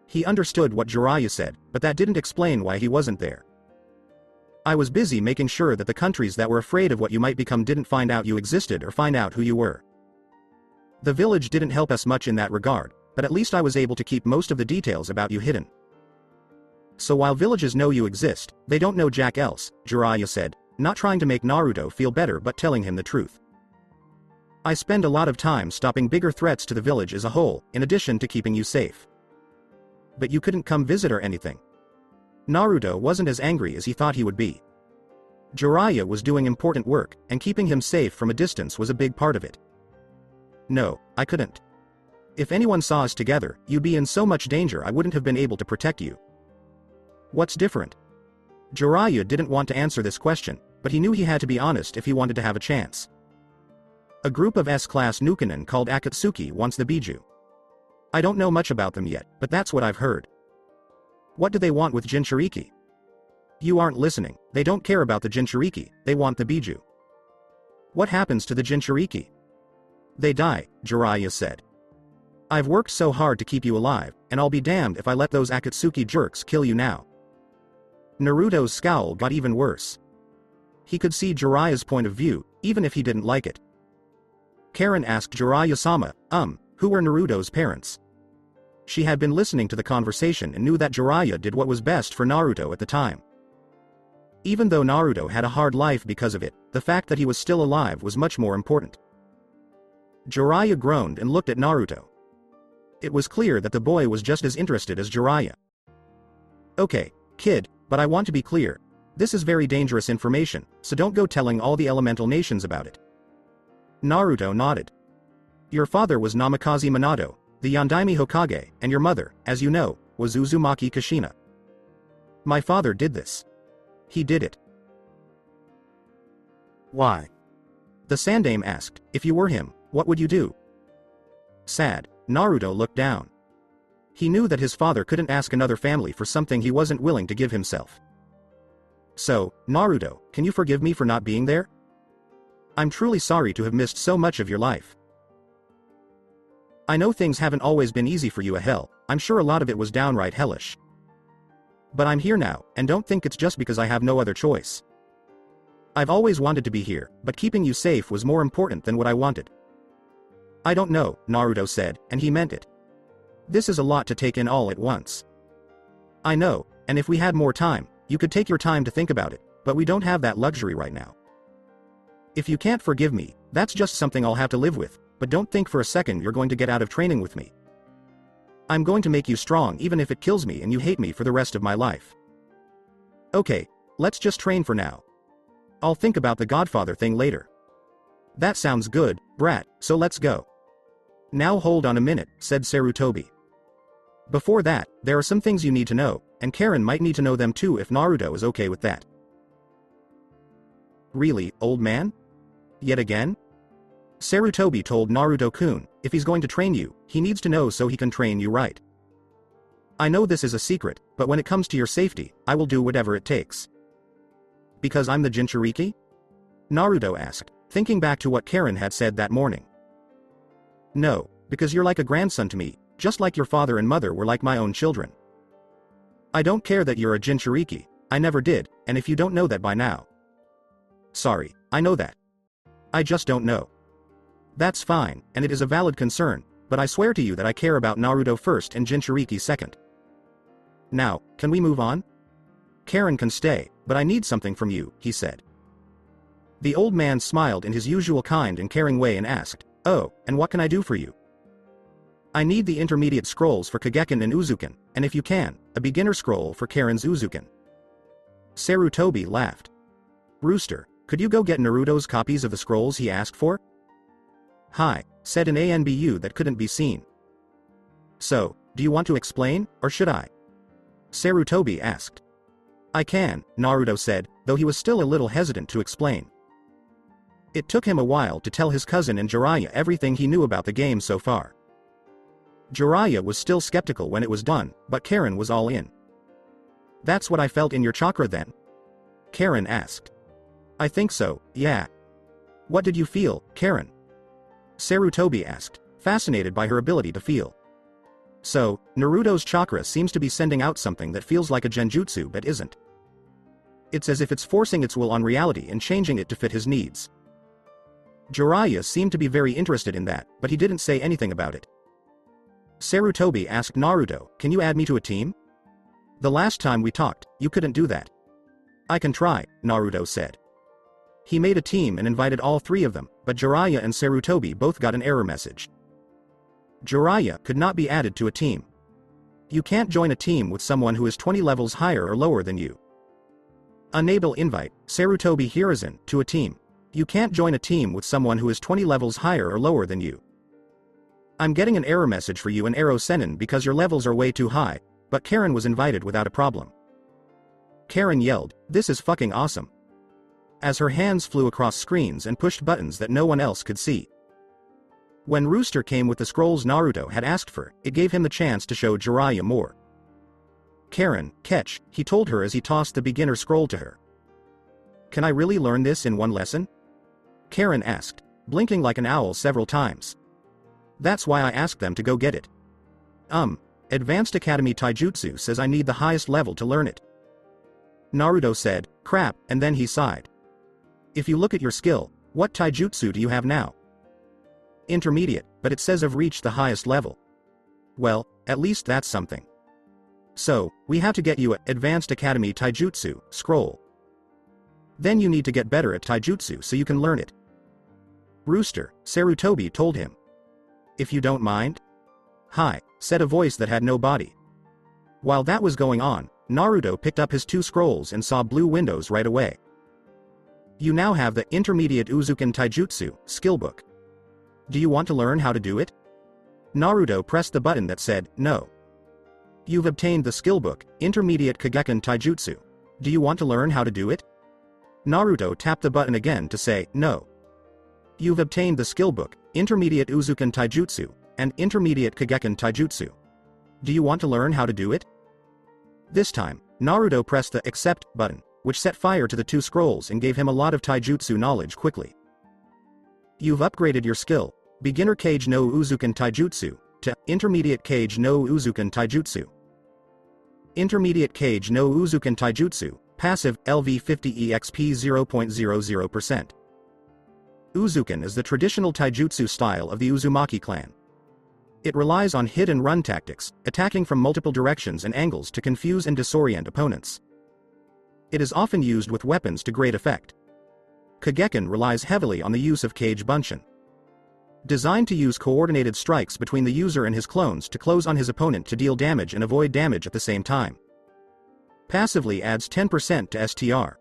He understood what Jiraiya said, but that didn't explain why he wasn't there. I was busy making sure that the countries that were afraid of what you might become didn't find out you existed or find out who you were. The village didn't help us much in that regard, but at least I was able to keep most of the details about you hidden. So while villages know you exist, they don't know jack else, Jiraiya said, not trying to make Naruto feel better but telling him the truth. I spend a lot of time stopping bigger threats to the village as a whole, in addition to keeping you safe. But you couldn't come visit or anything. Naruto wasn't as angry as he thought he would be. Jiraiya was doing important work, and keeping him safe from a distance was a big part of it. No, I couldn't. If anyone saw us together, you'd be in so much danger I wouldn't have been able to protect you. What's different? Jiraiya didn't want to answer this question, but he knew he had to be honest if he wanted to have a chance. A group of S-class Nukenin called Akatsuki wants the Biju. I don't know much about them yet, but that's what I've heard. What do they want with Jinchuriki? You aren't listening, they don't care about the Jinchuriki, they want the Biju. What happens to the Jinchuriki? They die, Jiraiya said. I've worked so hard to keep you alive, and I'll be damned if I let those Akatsuki jerks kill you now. Naruto's scowl got even worse. He could see Jiraiya's point of view, even if he didn't like it. Karen asked Jiraiya-sama, who were Naruto's parents? She had been listening to the conversation and knew that Jiraiya did what was best for Naruto at the time. Even though Naruto had a hard life because of it, the fact that he was still alive was much more important. Jiraiya groaned and looked at Naruto. It was clear that the boy was just as interested as Jiraiya. Okay, kid, but I want to be clear. This is very dangerous information, so don't go telling all the elemental nations about it. Naruto nodded. Your father was Namikaze Minato, the Yondaime Hokage, and your mother, as you know, was Uzumaki Kushina. My father did this. He did it. Why? The Sandaime asked, if you were him, what would you do? Sad, Naruto looked down. He knew that his father couldn't ask another family for something he wasn't willing to give himself. So, Naruto, can you forgive me for not being there? I'm truly sorry to have missed so much of your life. I know things haven't always been easy for you, I'm sure a lot of it was downright hellish. But I'm here now, and don't think it's just because I have no other choice. I've always wanted to be here, but keeping you safe was more important than what I wanted. I don't know, Naruto said, and he meant it. This is a lot to take in all at once. I know, and if we had more time, you could take your time to think about it, but we don't have that luxury right now. If you can't forgive me, that's just something I'll have to live with, but don't think for a second you're going to get out of training with me. I'm going to make you strong even if it kills me and you hate me for the rest of my life. Okay, let's just train for now. I'll think about the Godfather thing later. That sounds good, brat, so let's go. Now hold on a minute, said Sarutobi. Before that, there are some things you need to know, and Karen might need to know them too if Naruto is okay with that. Really, old man? Yet again? Sarutobi told Naruto-kun, if he's going to train you, he needs to know so he can train you right. I know this is a secret, but when it comes to your safety, I will do whatever it takes. Because I'm the Jinchuriki? Naruto asked, thinking back to what Karen had said that morning. No, because you're like a grandson to me, just like your father and mother were like my own children. I don't care that you're a Jinchuriki, I never did, and if you don't know that by now. Sorry, I know that. I just don't know. That's fine, and it is a valid concern, but I swear to you that I care about Naruto first and Jinchuriki second. Now, can we move on? Karen can stay, but I need something from you, he said. The old man smiled in his usual kind and caring way and asked, oh, and what can I do for you? I need the intermediate scrolls for Kageken and Uzuken, and if you can, a beginner scroll for Karen's Uzuken. Sarutobi laughed. Rooster, could you go get Naruto's copies of the scrolls he asked for? Hi, said an ANBU that couldn't be seen. So, do you want to explain, or should I? Sarutobi asked. I can, Naruto said, though he was still a little hesitant to explain. It took him a while to tell his cousin and Jiraiya everything he knew about the game so far. Jiraiya was still skeptical when it was done, but Karen was all in. That's what I felt in your chakra then? Karen asked. I think so, yeah. What did you feel, Karen? Sarutobi asked, fascinated by her ability to feel. So, Naruto's chakra seems to be sending out something that feels like a genjutsu but isn't. It's as if it's forcing its will on reality and changing it to fit his needs. Jiraiya seemed to be very interested in that, but he didn't say anything about it. Sarutobi asked Naruto, can you add me to a team? The last time we talked, you couldn't do that. I can try, Naruto said. He made a team and invited all three of them, but Jiraiya and Sarutobi both got an error message. Jiraiya could not be added to a team. You can't join a team with someone who is 20 levels higher or lower than you. Enable invite, Sarutobi Hiruzen, to a team. You can't join a team with someone who is 20 levels higher or lower than you. I'm getting an error message for you and Arrow Senin because your levels are way too high, but Karen was invited without a problem. Karen yelled, this is fucking awesome. As her hands flew across screens and pushed buttons that no one else could see. When Rooster came with the scrolls Naruto had asked for, it gave him the chance to show Jiraiya more. Karen, catch, he told her as he tossed the beginner scroll to her. Can I really learn this in one lesson? Karen asked, blinking like an owl several times. That's why I asked them to go get it. Advanced Academy Taijutsu says I need the highest level to learn it. Naruto said, crap, and then he sighed. If you look at your skill, what taijutsu do you have now? Intermediate, but it says I've reached the highest level. Well, at least that's something. So, we have to get you a Advanced Academy Taijutsu scroll. Then you need to get better at taijutsu so you can learn it. Rooster, Sarutobi told him. If you don't mind? Hi, said a voice that had no body. While that was going on, Naruto picked up his two scrolls and saw blue windows right away. You now have the Intermediate Uzuken Taijutsu skill book. Do you want to learn how to do it? Naruto pressed the button that said, no. You've obtained the skill book, Intermediate Kageken Taijutsu. Do you want to learn how to do it? Naruto tapped the button again to say, no. You've obtained the skill book, Intermediate Uzuken Taijutsu, and Intermediate Kageken Taijutsu. Do you want to learn how to do it? This time, Naruto pressed the accept button, which set fire to the two scrolls and gave him a lot of taijutsu knowledge quickly. You've upgraded your skill, Beginner Kage no Uzuken Taijutsu, to Intermediate Kage no Uzuken Taijutsu. Intermediate Kage no Uzuken Taijutsu, passive, LV50 EXP 0.00%. Uzuken is the traditional taijutsu style of the Uzumaki clan. It relies on hit and run tactics, attacking from multiple directions and angles to confuse and disorient opponents. It is often used with weapons to great effect. Kageken relies heavily on the use of Kage Bunshin. Designed to use coordinated strikes between the user and his clones to close on his opponent to deal damage and avoid damage at the same time. Passively adds 10% to STR.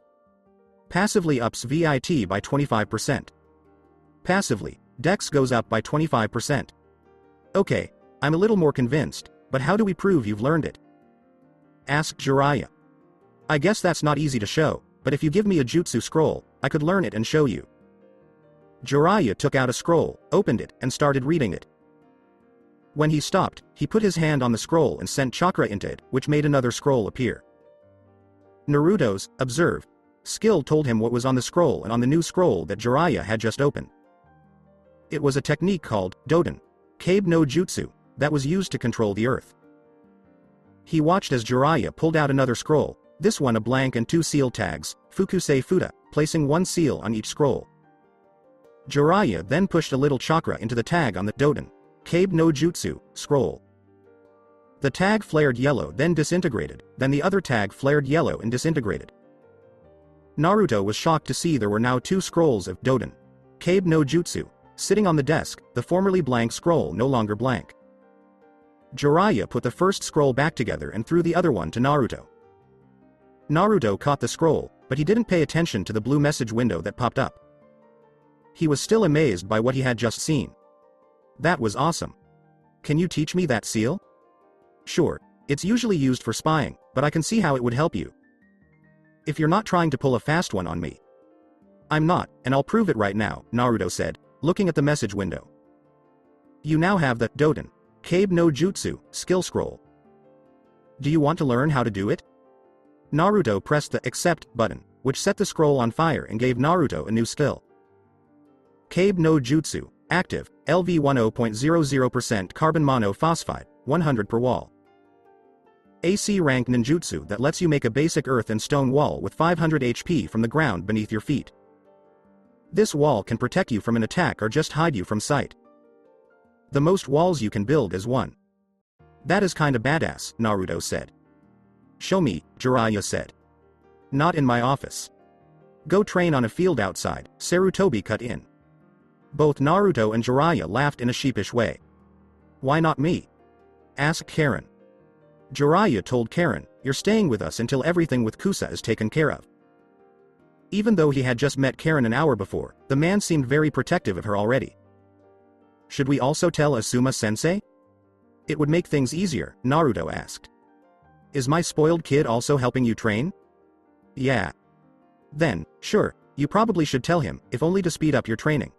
Passively ups VIT by 25%. Passively, Dex goes up by 25%. Okay, I'm a little more convinced, but how do we prove you've learned it? Asked Jiraiya. I guess that's not easy to show, but if you give me a jutsu scroll, I could learn it and show you. Jiraiya took out a scroll, opened it, and started reading it. When he stopped, he put his hand on the scroll and sent chakra into it, which made another scroll appear. Naruto's observe skill told him what was on the scroll and on the new scroll that Jiraiya had just opened. It was a technique called Doden, Cabe no Jutsu, that was used to control the earth. He watched as Jiraiya pulled out another scroll, this one a blank and 2 seal tags, Fukusei Fuda, placing 1 seal on each scroll. Jiraiya then pushed a little chakra into the tag on the Doden, Cabe no Jutsu, scroll. The tag flared yellow then disintegrated, then the other tag flared yellow and disintegrated. Naruto was shocked to see there were now 2 scrolls of Doden, Cabe no Jutsu, sitting on the desk, the formerly blank scroll no longer blank. Jiraiya put the first scroll back together and threw the other one to Naruto. Naruto caught the scroll, but he didn't pay attention to the blue message window that popped up. He was still amazed by what he had just seen. That was awesome. Can you teach me that seal? Sure, it's usually used for spying, but I can see how it would help you. If you're not trying to pull a fast one on me. I'm not, and I'll prove it right now, Naruto said, looking at the message window. You now have the Doden, Cabe no Jutsu, skill scroll. Do you want to learn how to do it? Naruto pressed the accept button, which set the scroll on fire and gave Naruto a new skill. Cabe no Jutsu, active, LV 10.00% carbon monophosphide, 100 per wall. AC rank ninjutsu that lets you make a basic earth and stone wall with 500 HP from the ground beneath your feet. This wall can protect you from an attack or just hide you from sight. The most walls you can build is 1. That is kinda badass, Naruto said. Show me, Jiraiya said. Not in my office. Go train on a field outside, Sarutobi cut in. Both Naruto and Jiraiya laughed in a sheepish way. Why not me? Asked Karen. Jiraiya told Karen, you're staying with us until everything with Kusa is taken care of. Even though he had just met Karen an hour before, the man seemed very protective of her already. Should we also tell Asuma-sensei? It would make things easier, Naruto asked. Is my spoiled kid also helping you train? Yeah. Then, sure, you probably should tell him, if only to speed up your training.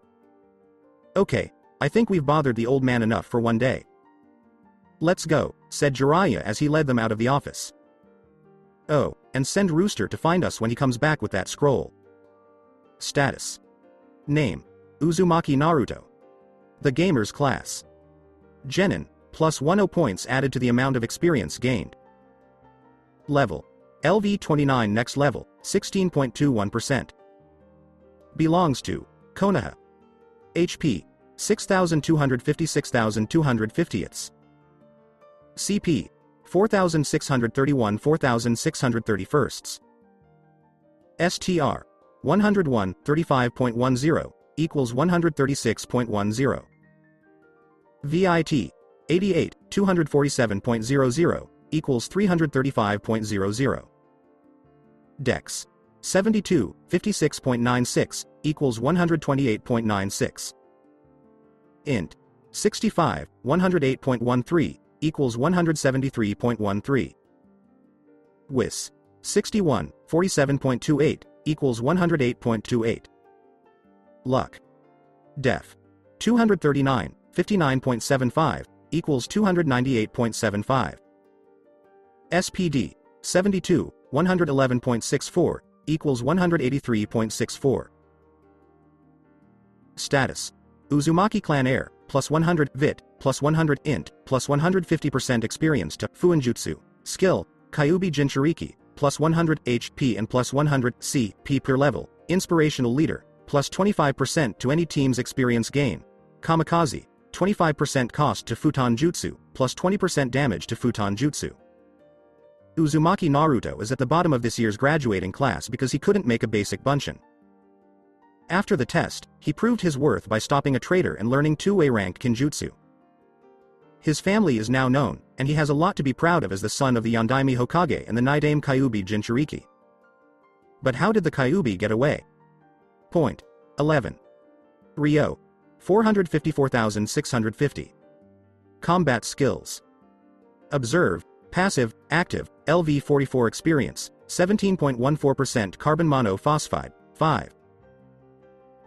Okay, I think we've bothered the old man enough for one day. Let's go, said Jiraiya as he led them out of the office. Oh, and send Rooster to find us when he comes back with that scroll. Status. Name. Uzumaki Naruto. The Gamer's Class. Genin, plus 10 points added to the amount of experience gained. Level. LV 29 next level, 16.21%. Belongs to Konoha. HP. 6,256,250ths. CP. 4,631 4,631sts. STR. 101, 35.10, equals 136.10. VIT. 88, 247.00, equals 335.00. Dex. 72, 56.96, equals 128.96. Int. 65, 108.13, equals 173.13. WIS. 61, 47.28, equals 108.28. Luck. Def. 239, 59.75, equals 298.75. SPD. 72, 111.64, equals 183.64. Status. Uzumaki Clan Heir, plus 100 VIT, plus 100 INT, plus 150% experience to Fuinjutsu. Skill, Kyuubi Jinchuriki, plus 100 HP and plus 100 CP per level. Inspirational Leader, plus 25% to any team's experience gain. Kamikaze, 25% cost to Futon Jutsu, plus 20% damage to Futon Jutsu. Uzumaki Naruto is at the bottom of this year's graduating class because he couldn't make a basic bunshin. After the test, he proved his worth by stopping a traitor and learning two-way ranked Kinjutsu. His family is now known, and he has a lot to be proud of as the son of the Yondaime Hokage and the Nidaime Kyuubi Jinchuriki. But how did the Kyuubi get away? Point. 11. Ryo. 454,650. Combat Skills. Observe, Passive, Active, LV 44 Experience, 17.14% Carbon Monophosphide, 5.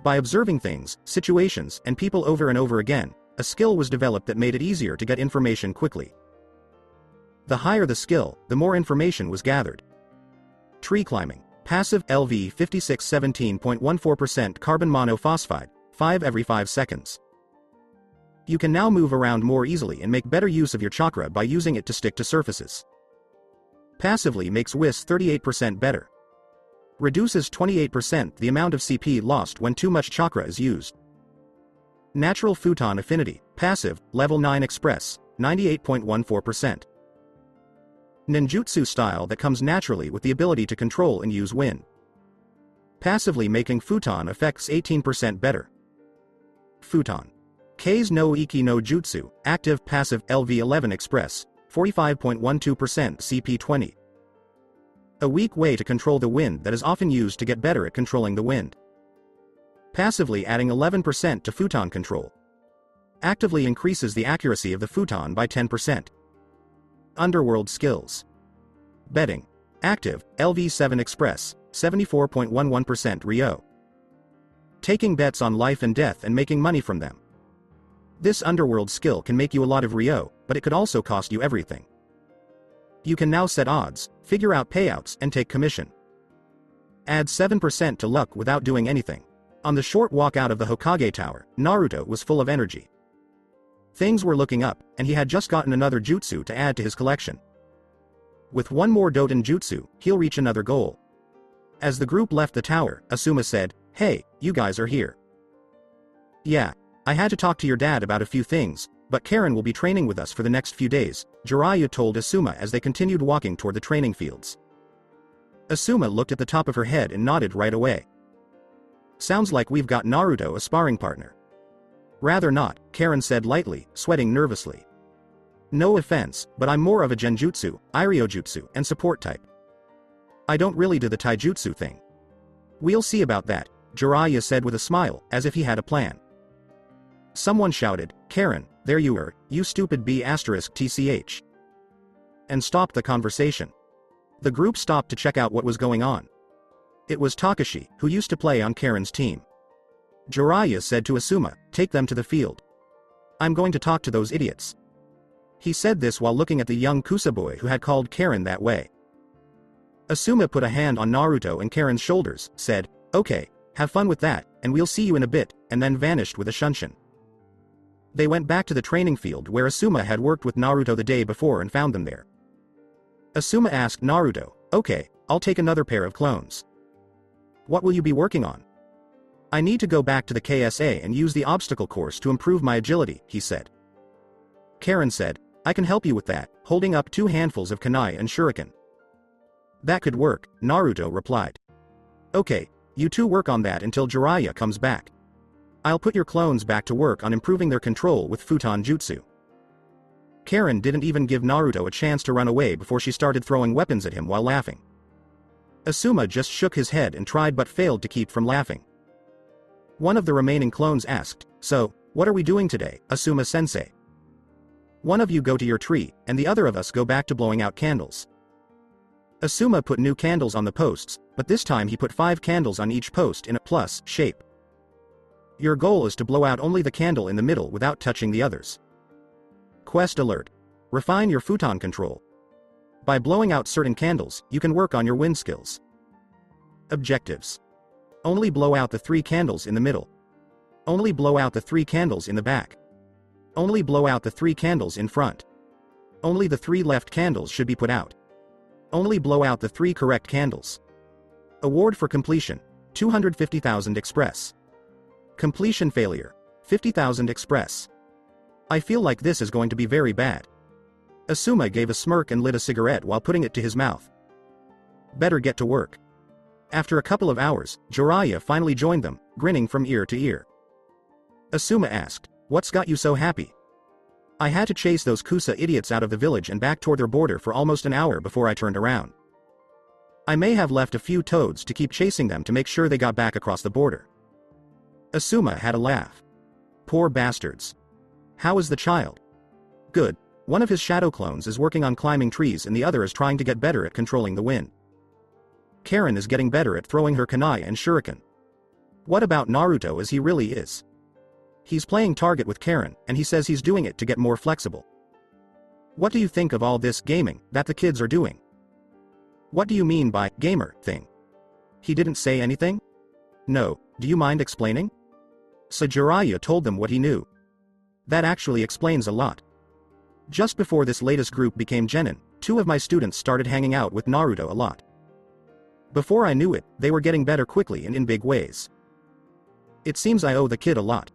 By observing things, situations, and people over and over again, a skill was developed that made it easier to get information quickly. The higher the skill, the more information was gathered. Tree climbing. Passive LV 5617.14% carbon monophosphide, 5 every 5 seconds. You can now move around more easily and make better use of your chakra by using it to stick to surfaces. Passively makes WIS 38% better. Reduces 28% the amount of CP lost when too much chakra is used. Natural Futon Affinity, passive, level 9 express, 98.14%. Ninjutsu style that comes naturally with the ability to control and use wind. Passively making Futon effects 18% better. Futon. Kei's no Iki no Jutsu, active passive LV11 express, 45.12% CP20. A weak way to control the wind that is often used to get better at controlling the wind. Passively adding 11% to Futon control. Actively increases the accuracy of the Futon by 10%. Underworld skills. Betting. Active, LV7 Express, 74.11% Rio. Taking bets on life and death and making money from them. This underworld skill can make you a lot of Rio, but it could also cost you everything. You can now set odds, figure out payouts and take commission. Add 7% to luck without doing anything. On the short walk out of the Hokage tower, Naruto was full of energy. Things were looking up, and he had just gotten another jutsu to add to his collection. With one more Doten jutsu, he'll reach another goal. As the group left the tower, Asuma said, "Hey, you guys are here." "Yeah, I had to talk to your dad about a few things, but Karen will be training with us for the next few days," Jiraiya told Asuma as they continued walking toward the training fields. Asuma looked at the top of her head and nodded right away. "Sounds like we've got Naruto a sparring partner." "Rather not," Karen said lightly, sweating nervously. "No offense, but I'm more of a genjutsu, iryojutsu, and support type. I don't really do the taijutsu thing." "We'll see about that," Jiraiya said with a smile, as if he had a plan. Someone shouted, "Karen, there you are, you stupid B*TCH. And stopped the conversation. The group stopped to check out what was going on. It was Takashi, who used to play on Karen's team. Jiraiya said to Asuma, "Take them to the field. I'm going to talk to those idiots." He said this while looking at the young Kusaboy who had called Karen that way. Asuma put a hand on Naruto and Karen's shoulders, said, "Okay, have fun with that, and we'll see you in a bit," and then vanished with a shunshin. They went back to the training field where Asuma had worked with Naruto the day before and found them there. Asuma asked Naruto, "Okay, I'll take another pair of clones. What will you be working on?" "I need to go back to the KSA and use the obstacle course to improve my agility," he said. Karen said, "I can help you with that," holding up 2 handfuls of kunai and shuriken. "That could work," Naruto replied. "Okay, you two work on that until Jiraiya comes back. I'll put your clones back to work on improving their control with Futon Jutsu." Karen didn't even give Naruto a chance to run away before she started throwing weapons at him while laughing. Asuma just shook his head and tried but failed to keep from laughing. One of the remaining clones asked, "So, what are we doing today, Asuma-sensei?" "One of you go to your tree, and the other of us go back to blowing out candles." Asuma put new candles on the posts, but this time he put 5 candles on each post in a plus shape. Your goal is to blow out only the candle in the middle without touching the others. Quest alert. Refine your futon control. By blowing out certain candles, you can work on your wind skills. Objectives. Only blow out the 3 candles in the middle. Only blow out the 3 candles in the back. Only blow out the 3 candles in front. Only the 3 left candles should be put out. Only blow out the 3 correct candles. Award for completion, 250,000 express. Completion failure, 50,000 express. I feel like this is going to be very bad. Asuma gave a smirk and lit a cigarette while putting it to his mouth. Better get to work. After a couple of hours, Jiraiya finally joined them, grinning from ear to ear. Asuma asked, "What's got you so happy?" "I had to chase those Kusa idiots out of the village and back toward their border for almost an hour before I turned around. I may have left a few toads to keep chasing them to make sure they got back across the border." Asuma had a laugh. "Poor bastards. How is the child?" "Good. One of his shadow clones is working on climbing trees and the other is trying to get better at controlling the wind. Karen is getting better at throwing her kunai and shuriken. What about Naruto as he really is?" He's playing target with Karen, and he says he's doing it to get more flexible. What do you think of all this gaming that the kids are doing? What do you mean by gamer thing? He didn't say anything? No, do you mind explaining? So Jiraiya told them what he knew. That actually explains a lot. Just before this latest group became genin, 2 of my students started hanging out with Naruto a lot. Before I knew it, they were getting better quickly and in big ways. It seems I owe the kid a lot.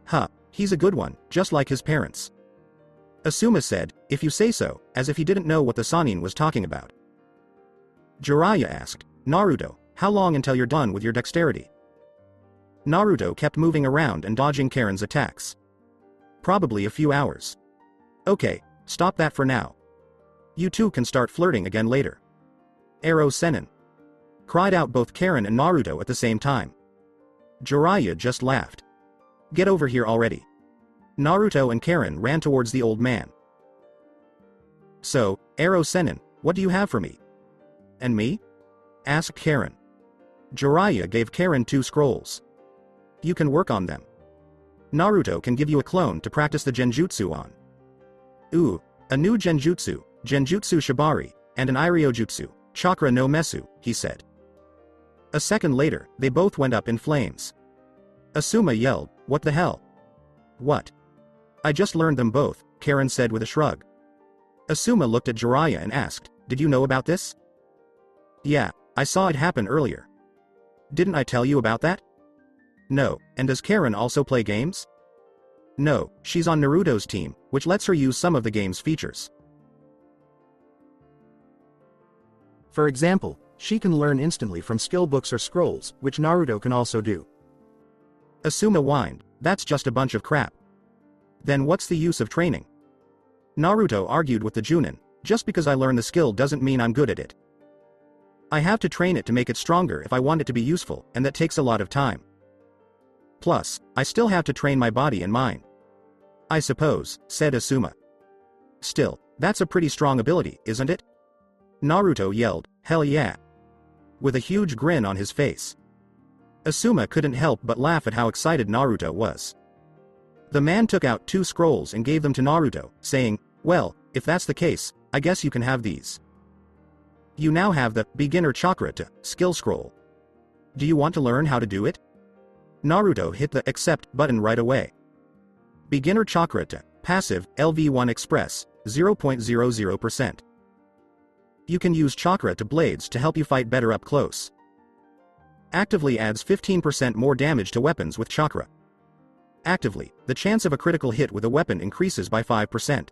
Huh, he's a good one, just like his parents. Asuma said, if you say so, as if he didn't know what the Sannin was talking about. Jiraiya asked, Naruto, how long until you're done with your dexterity? Naruto kept moving around and dodging Karen's attacks. Probably a few hours. Okay, stop that for now. You two can start flirting again later. Arrow Sennin. Cried out both Karen and Naruto at the same time. Jiraiya just laughed. Get over here already. Naruto and Karen ran towards the old man. So, Arrow Sennin, what do you have for me? And me? Asked Karen. Jiraiya gave Karen 2 scrolls. You can work on them. Naruto can give you a clone to practice the genjutsu on. Ooh, a new genjutsu, Genjutsu Shibari, and an Iryojutsu, Chakra no Mesu, he said. A second later, they both went up in flames. Asuma yelled, what the hell? What? I just learned them both, Karen said with a shrug. Asuma looked at Jiraiya and asked, did you know about this? Yeah, I saw it happen earlier. Didn't I tell you about that? No, and does Karen also play games? No, she's on Naruto's team, which lets her use some of the game's features. For example, she can learn instantly from skill books or scrolls, which Naruto can also do. Asuma whined, that's just a bunch of crap. Then what's the use of training? Naruto argued with the Junin, just because I learn the skill doesn't mean I'm good at it. I have to train it to make it stronger if I want it to be useful, and that takes a lot of time. Plus, I still have to train my body and mind. I suppose, said Asuma. Still, that's a pretty strong ability, isn't it? Naruto yelled, hell yeah. With a huge grin on his face. Asuma couldn't help but laugh at how excited Naruto was. The man took out 2 scrolls and gave them to Naruto, saying, well, if that's the case, I guess you can have these. You now have the beginner chakra to skill scroll. Do you want to learn how to do it? Naruto hit the accept button right away. Beginner chakra to passive LV1 express 0.00%. You can use chakra to blades to help you fight better up close. Actively adds 15% more damage to weapons with chakra. Actively, the chance of a critical hit with a weapon increases by 5%.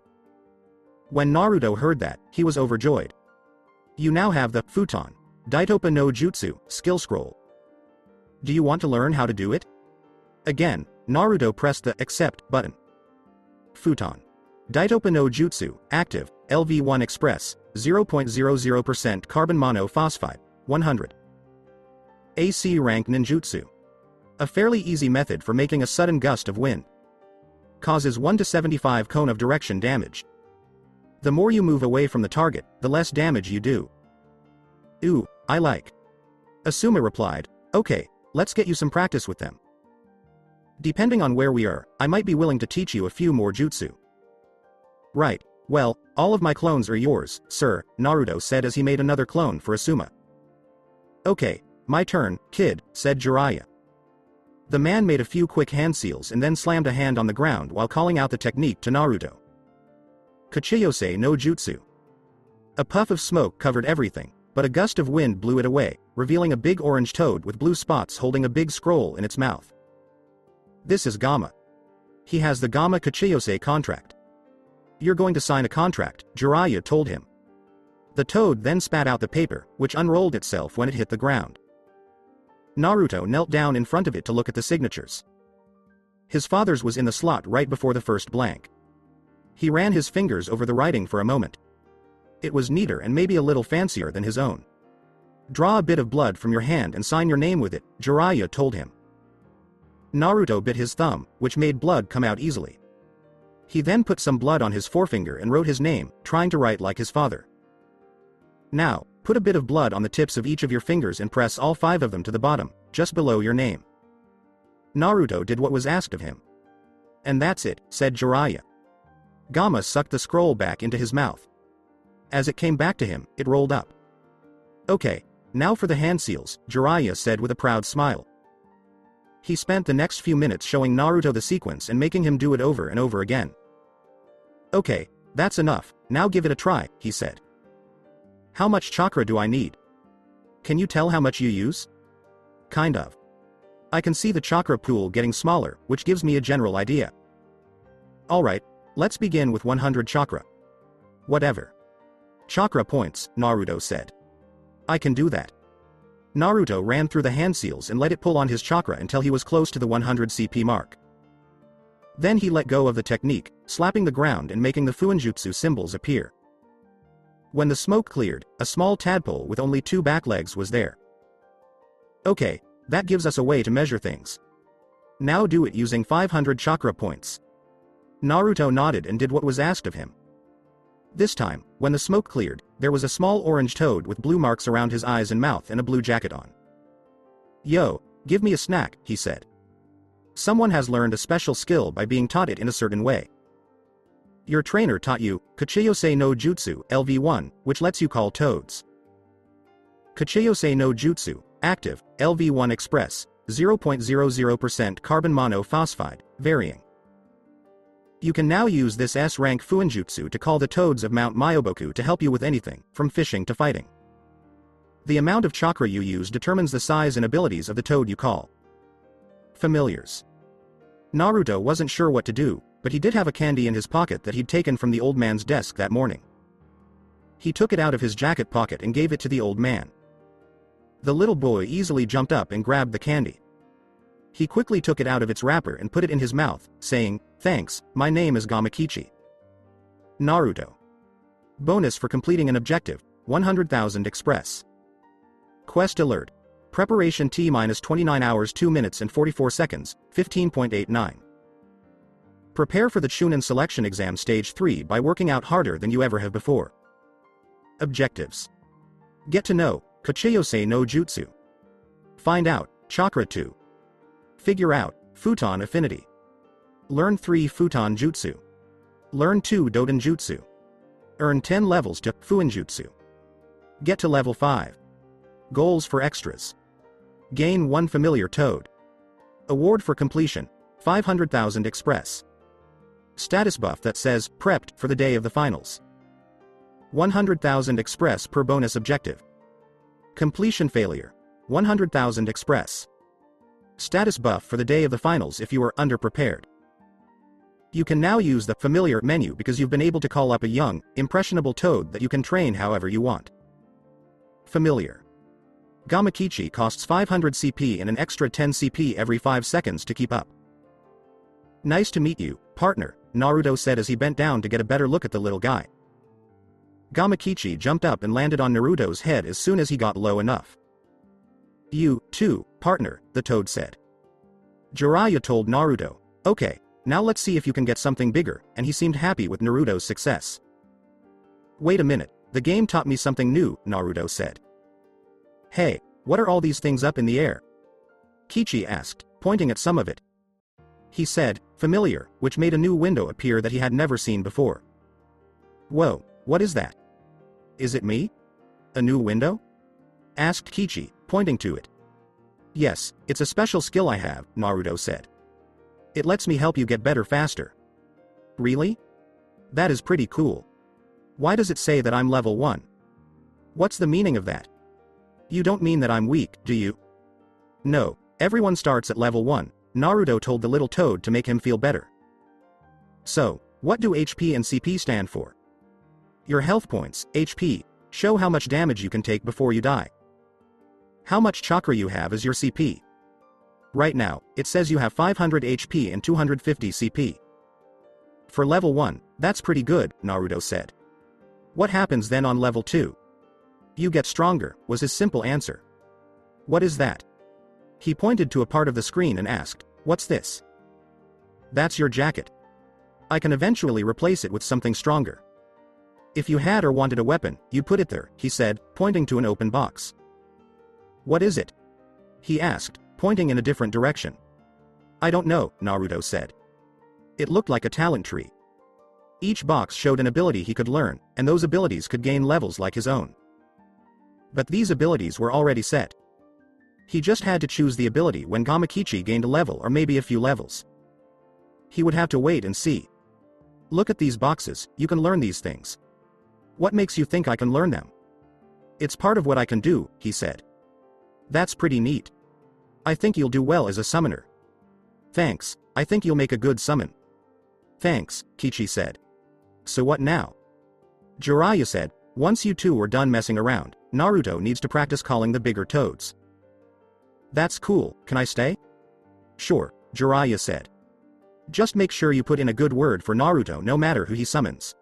When Naruto heard that, he was overjoyed. You now have the futon Daitopa no Jutsu skill scroll. Do you want to learn how to do it? Again, Naruto pressed the accept button. Futon Daitopa no Jutsu active LV1 express 0.00% carbon monophosphide 100. AC rank ninjutsu. A fairly easy method for making a sudden gust of wind. Causes 1 to 75 cone of direction damage. The more you move away from the target, the less damage you do. Ooh, I like. Asuma replied, okay, let's get you some practice with them. Depending on where we are, I might be willing to teach you a few more jutsu. Right, well, all of my clones are yours, sir, Naruto said as he made another clone for Asuma. Okay, my turn, kid, said Jiraiya. The man made a few quick hand seals and then slammed a hand on the ground while calling out the technique to Naruto. Kachiyose no Jutsu. A puff of smoke covered everything, but a gust of wind blew it away, revealing a big orange toad with blue spots holding a big scroll in its mouth. This is Gamma. He has the Gamma Kachiyose contract. You're going to sign a contract, Jiraiya told him. The toad then spat out the paper, which unrolled itself when it hit the ground. Naruto knelt down in front of it to look at the signatures. His father's was in the slot right before the first blank. He ran his fingers over the writing for a moment. It was neater and maybe a little fancier than his own. Draw a bit of blood from your hand and sign your name with it, Jiraiya told him. Naruto bit his thumb, which made blood come out easily. He then put some blood on his forefinger and wrote his name, trying to write like his father. Now, put a bit of blood on the tips of each of your fingers and press all 5 of them to the bottom, just below your name. Naruto did what was asked of him. And that's it, said Jiraiya. Gamma sucked the scroll back into his mouth. As it came back to him, it rolled up. Okay, now for the hand seals, Jiraiya said with a proud smile. He spent the next few minutes showing Naruto the sequence and making him do it over and over again. Okay, that's enough, now give it a try, he said. How much chakra do I need? Can you tell how much you use? Kind of. I can see the chakra pool getting smaller, which gives me a general idea. Alright, let's begin with 100 chakra. Whatever. Chakra points, Naruto said. I can do that. Naruto ran through the hand seals and let it pull on his chakra until he was close to the 100 CP mark. Then he let go of the technique, slapping the ground and making the Fuinjutsu symbols appear. When the smoke cleared, a small tadpole with only 2 back legs was there. Okay, that gives us a way to measure things. Now do it using 500 chakra points. Naruto nodded and did what was asked of him. This time, when the smoke cleared, there was a small orange toad with blue marks around his eyes and mouth and a blue jacket on. Yo, give me a snack, he said. Someone has learned a special skill by being taught it in a certain way. Your trainer taught you Kachiyose no Jutsu, LV1, which lets you call toads. Kachiyose no Jutsu, active, LV1 Express, 0.00% carbon monophosphide, varying. You can now use this S-rank Fuinjutsu to call the toads of Mount Myoboku to help you with anything, from fishing to fighting. The amount of chakra you use determines the size and abilities of the toad you call. Familiars. Naruto wasn't sure what to do, but he did have a candy in his pocket that he'd taken from the old man's desk that morning. He took it out of his jacket pocket and gave it to the old man. The little boy easily jumped up and grabbed the candy. He quickly took it out of its wrapper and put it in his mouth, saying, "Thanks, my name is Gamakichi." Naruto. Bonus for completing an objective, 100,000 Express. Quest alert. Preparation T-29 hours 2 minutes and 44 seconds, 15.89. Prepare for the Chunin Selection Exam Stage 3 by working out harder than you ever have before. Objectives. Get to know Kachiyose no Jutsu. Find out Chakra 2. Figure out Futon Affinity. Learn 3 Futon Jutsu. Learn 2 Doden Jutsu. Earn 10 levels to Fuinjutsu. Get to level 5. Goals for extras. Gain 1 familiar toad. Award for completion, 500,000 Express. Status buff that says, prepped for the day of the finals. 100,000 Express per bonus objective. Completion failure, 100,000 Express. Status buff for the day of the finals if you are underprepared. You can now use the familiar menu because you've been able to call up a young, impressionable toad that you can train however you want. Familiar. Gamakichi costs 500 CP and an extra 10 CP every 5 seconds to keep up. Nice to meet you, partner, Naruto said as he bent down to get a better look at the little guy. Gamakichi jumped up and landed on Naruto's head as soon as he got low enough. You, too, partner, the toad said. Jiraiya told Naruto, okay, now let's see if you can get something bigger, and he seemed happy with Naruto's success. Wait a minute, the game taught me something new, Naruto said. Hey, what are all these things up in the air? Kichi asked, pointing at some of it. He said, familiar, which made a new window appear that he had never seen before. Whoa, what is that? Is it me? A new window? Asked Kichi, pointing to it. Yes, it's a special skill I have, Naruto said. It lets me help you get better faster. Really? That is pretty cool. Why does it say that I'm level 1? What's the meaning of that? You don't mean that I'm weak, do you? No, everyone starts at level 1, Naruto told the little toad to make him feel better. So, what do HP and CP stand for? Your health points, HP, show how much damage you can take before you die. How much chakra you have is your CP. Right now, it says you have 500 HP and 250 CP. For level 1, that's pretty good, Naruto said. What happens then on level 2? You get stronger, was his simple answer. What is that? He pointed to a part of the screen and asked, what's this? That's your jacket. I can eventually replace it with something stronger. If you had or wanted a weapon, you'd put it there, he said, pointing to an open box. What is it? He asked, pointing in a different direction. I don't know, Naruto said. It looked like a talent tree. Each box showed an ability he could learn, and those abilities could gain levels like his own. But these abilities were already set. He just had to choose the ability when Gamakichi gained a level or maybe a few levels. He would have to wait and see. Look at these boxes, you can learn these things. What makes you think I can learn them? It's part of what I can do, he said. That's pretty neat. I think you'll do well as a summoner. Thanks, I think you'll make a good summon. Thanks, Kichi said. So what now? Jiraiya said, once you two are done messing around, Naruto needs to practice calling the bigger toads. That's cool, can I stay? Sure, Jiraiya said. Just make sure you put in a good word for Naruto no matter who he summons.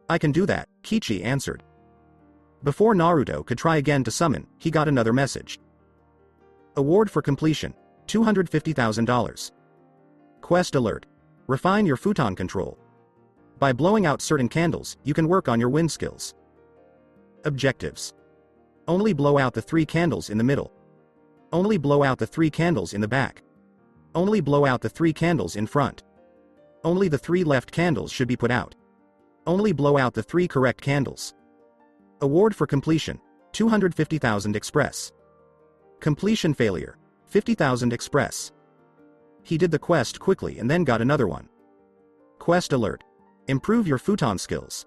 I can do that, Kichi answered. Before Naruto could try again to summon, he got another message. Award for completion, $250,000. Quest alert. Refine your futon control. By blowing out certain candles, you can work on your wind skills. Objectives. Only blow out the 3 candles in the middle. Only blow out the 3 candles in the back. Only blow out the 3 candles in front. Only the 3 left candles should be put out. Only blow out the 3 correct candles. Award for completion, 250,000 express. Completion failure, 50,000 express. He did the quest quickly and then got another one. Quest alert. Improve your futon skills.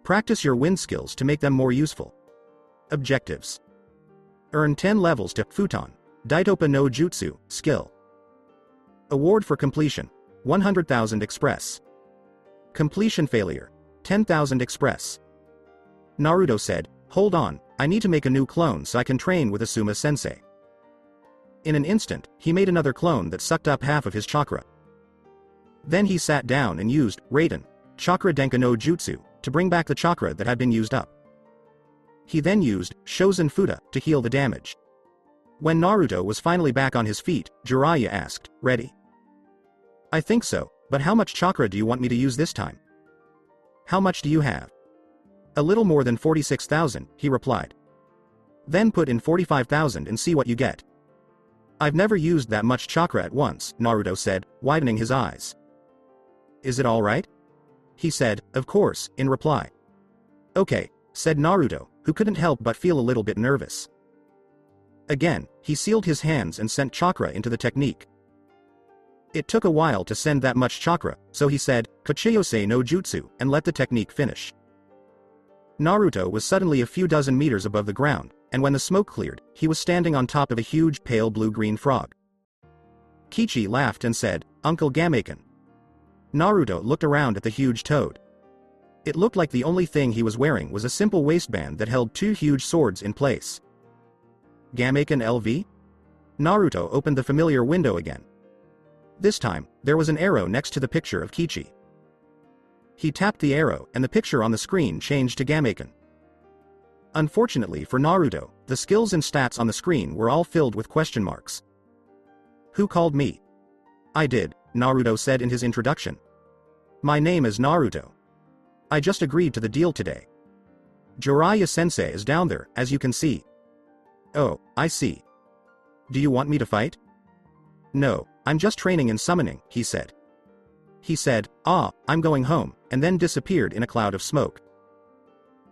Practice your wind skills to make them more useful. Objectives. Earn 10 levels to futon, Daitopa no Jutsu, skill. Award for completion, 100,000 express. Completion failure, 10,000 express. Naruto said, hold on, I need to make a new clone so I can train with Asuma Sensei. In an instant, he made another clone that sucked up half of his chakra. Then he sat down and used Raiden, Chakra Denka no Jutsu, to bring back the chakra that had been used up. He then used Shozen Fuda to heal the damage. When Naruto was finally back on his feet, Jiraiya asked, ready? I think so, but how much chakra do you want me to use this time? How much do you have? A little more than 46,000, he replied. Then put in 45,000 and see what you get. I've never used that much chakra at once, Naruto said, widening his eyes. Is it all right? He said, of course, in reply. Okay, said Naruto, who couldn't help but feel a little bit nervous. Again, he sealed his hands and sent chakra into the technique. It took a while to send that much chakra, so he said, Kachiyose no Jutsu, and let the technique finish. Naruto was suddenly a few dozen meters above the ground, and when the smoke cleared, he was standing on top of a huge pale blue-green frog. Kichi laughed and said, Uncle Gamaken. Naruto looked around at the huge toad. It looked like the only thing he was wearing was a simple waistband that held 2 huge swords in place. Gamaken LV? Naruto opened the familiar window again. This time, there was an arrow next to the picture of Kichi. He tapped the arrow and the picture on the screen changed to Gamaken. Unfortunately for Naruto, the skills and stats on the screen were all filled with question marks. Who called me? I did, Naruto said in his introduction. My name is Naruto. I just agreed to the deal today. Jiraiya Sensei is down there, as you can see. Oh, I see. Do you want me to fight? No, I'm just training in summoning, he said. He said, I'm going home, and then disappeared in a cloud of smoke.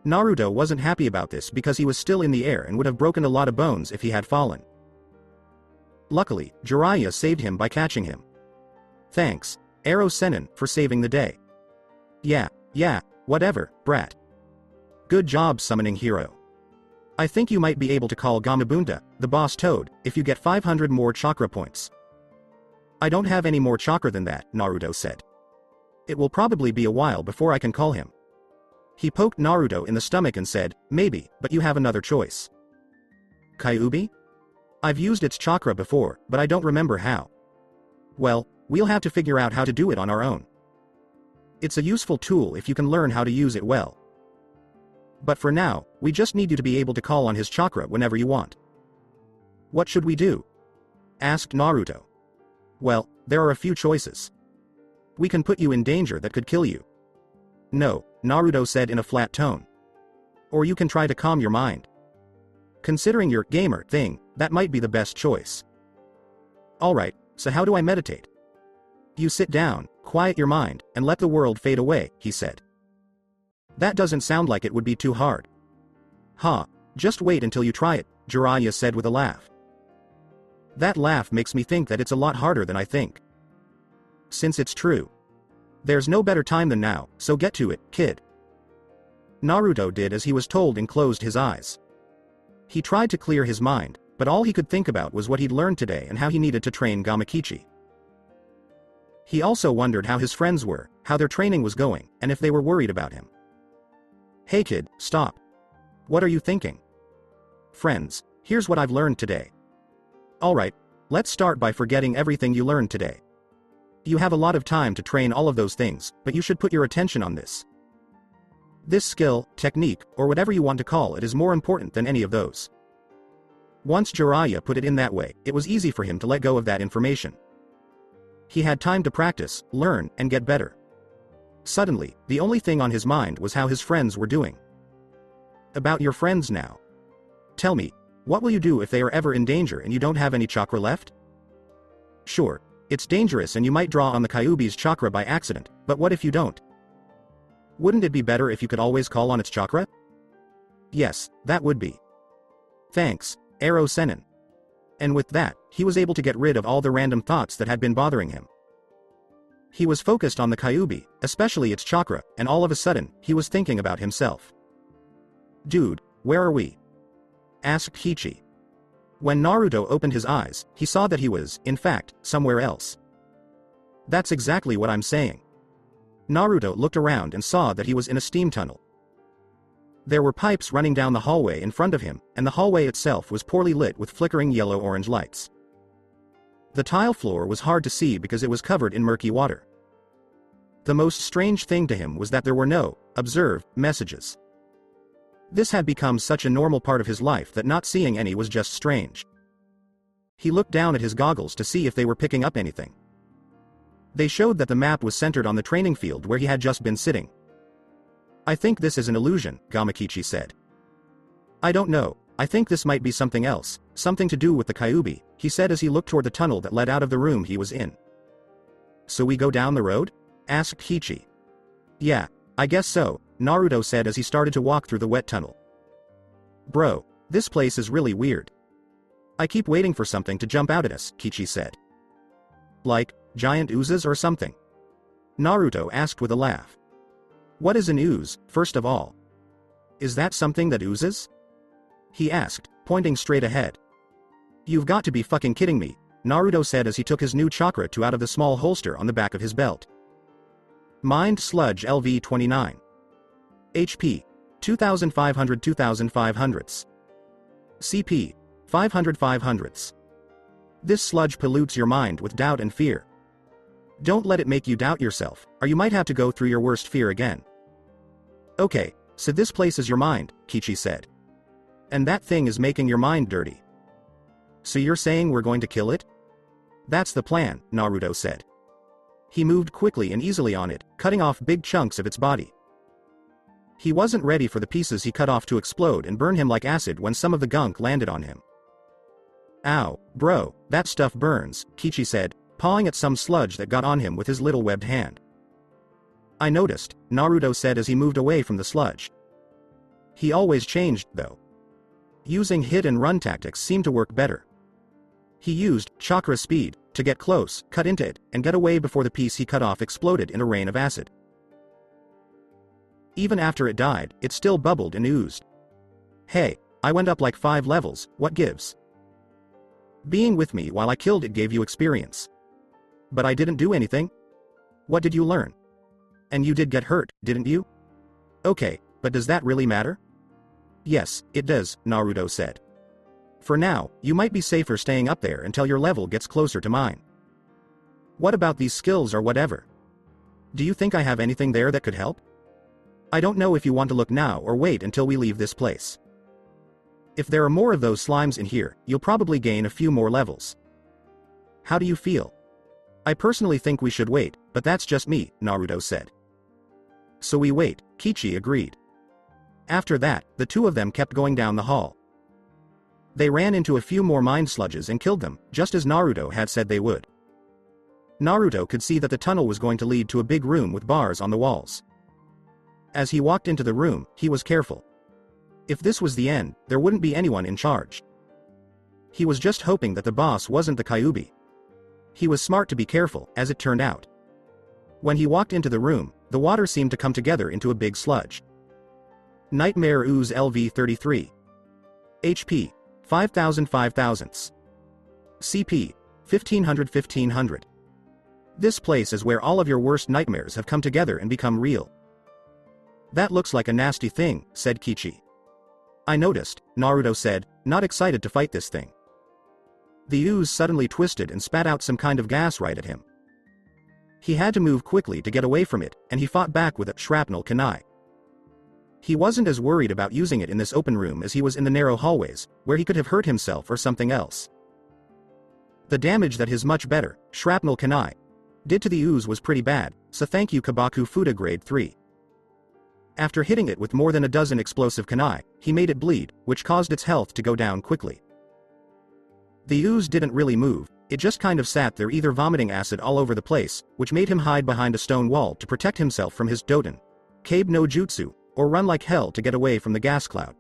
Naruto wasn't happy about this because he was still in the air and would have broken a lot of bones if he had fallen. Luckily, Jiraiya saved him by catching him. Thanks, Ero Sennin, for saving the day. Yeah, whatever, brat. Good job summoning hero. I think you might be able to call Gamabunda, the boss toad, if you get 500 more chakra points. I don't have any more chakra than that, Naruto said. It will probably be a while before I can call him. He poked Naruto in the stomach and said, maybe, but you have another choice. Kyuubi? I've used its chakra before, but I don't remember how. Well, we'll have to figure out how to do it on our own. It's a useful tool if you can learn how to use it well. But for now, we just need you to be able to call on his chakra whenever you want. What should we do? Asked Naruto. Well, there are a few choices. We can put you in danger that could kill you. No, Naruto said in a flat tone. Or you can try to calm your mind. Considering your gamer thing, that might be the best choice. Alright, so how do I meditate? You sit down, quiet your mind, and let the world fade away, he said. That doesn't sound like it would be too hard. Ha, just wait until you try it, Jiraiya said with a laugh. That laugh makes me think that it's a lot harder than I think. Since it's true. There's no better time than now, so get to it, kid. Naruto did as he was told and closed his eyes. He tried to clear his mind, but all he could think about was what he'd learned today and how he needed to train Gamakichi. He also wondered how his friends were, how their training was going, and if they were worried about him. Hey kid, stop. What are you thinking? Friends, here's what I've learned today. Alright, let's start by forgetting everything you learned today. You have a lot of time to train all of those things, but you should put your attention on this. This skill, technique, or whatever you want to call it is more important than any of those. Once Jiraiya put it in that way, it was easy for him to let go of that information. He had time to practice, learn, and get better. Suddenly, the only thing on his mind was how his friends were doing. About your friends now. Tell me, what will you do if they are ever in danger and you don't have any chakra left? Sure, it's dangerous and you might draw on the Kyuubi's chakra by accident, but what if you don't? Wouldn't it be better if you could always call on its chakra? Yes, that would be. Thanks, Ero Sennin. And with that, he was able to get rid of all the random thoughts that had been bothering him. He was focused on the Kyuubi, especially its chakra, and all of a sudden, he was thinking about himself. Dude, where are we? Asked Kichi. When Naruto opened his eyes, he saw that he was, in fact, somewhere else. That's exactly what I'm saying. Naruto looked around and saw that he was in a steam tunnel. There were pipes running down the hallway in front of him, and the hallway itself was poorly lit with flickering yellow-orange lights. The tile floor was hard to see because it was covered in murky water. The most strange thing to him was that there were no, observe, messages. This had become such a normal part of his life that not seeing any was just strange. He looked down at his goggles to see if they were picking up anything. They showed that the map was centered on the training field where he had just been sitting. I think this is an illusion, Gamakichi said. I don't know, I think this might be something else, something to do with the Kyuubi, he said as he looked toward the tunnel that led out of the room he was in. So we go down the road? Asked Kichi. Yeah, I guess so, Naruto said as he started to walk through the wet tunnel. Bro, this place is really weird. I keep waiting for something to jump out at us, Kichi said. Like, giant oozes or something? Naruto asked with a laugh. What is an ooze, first of all? Is that something that oozes? He asked, pointing straight ahead. You've got to be fucking kidding me, Naruto said as he took his new chakra out of the small holster on the back of his belt. Mind Sludge LV-29. HP. 2500 2500s. CP. 500 500s. This sludge pollutes your mind with doubt and fear. Don't let it make you doubt yourself, or you might have to go through your worst fear again. Okay, so this place is your mind, Kichi said. And that thing is making your mind dirty. So you're saying we're going to kill it? That's the plan, Naruto said. He moved quickly and easily on it, cutting off big chunks of its body. He wasn't ready for the pieces he cut off to explode and burn him like acid when some of the gunk landed on him. Ow, bro, that stuff burns, Kichi said, pawing at some sludge that got on him with his little webbed hand. I noticed, Naruto said as he moved away from the sludge. He always changed, though. Using hit and run tactics seemed to work better. He used chakra speed to get close, cut into it, and get away before the piece he cut off exploded in a rain of acid. Even after it died, it still bubbled and oozed. Hey, I went up like 5 levels, what gives? Being with me while I killed it gave you experience. But I didn't do anything? What did you learn? And you did get hurt, didn't you? Okay, but does that really matter? Yes, it does, Naruto said. For now, you might be safer staying up there until your level gets closer to mine. What about these skills or whatever? Do you think I have anything there that could help? I don't know if you want to look now or wait until we leave this place. If there are more of those slimes in here, you'll probably gain a few more levels. How do you feel? I personally think we should wait, but that's just me, Naruto said. So we wait, Kichi agreed. After that, the two of them kept going down the hall. They ran into a few more mind sludges and killed them, just as Naruto had said they would. Naruto could see that the tunnel was going to lead to a big room with bars on the walls. As he walked into the room, he was careful. If this was the end, there wouldn't be anyone in charge. He was just hoping that the boss wasn't the Kyuubi. He was smart to be careful, as it turned out. When he walked into the room, the water seemed to come together into a big sludge. Nightmare Ooze LV33. HP, 5000 5000ths. CP, 1500. This place is where all of your worst nightmares have come together and become real. That looks like a nasty thing, said Kichi. I noticed, Naruto said, not excited to fight this thing. The ooze suddenly twisted and spat out some kind of gas right at him. He had to move quickly to get away from it, and he fought back with a shrapnel kunai. He wasn't as worried about using it in this open room as he was in the narrow hallways, where he could have hurt himself or something else. The damage that his much better, shrapnel kunai, did to the ooze was pretty bad, so thank you Kabaku Fuda grade 3. After hitting it with more than a dozen explosive kunai, he made it bleed, which caused its health to go down quickly. The ooze didn't really move, it just kind of sat there either vomiting acid all over the place, which made him hide behind a stone wall to protect himself from his Doten, Kabe no Jutsu, or run like hell to get away from the gas cloud.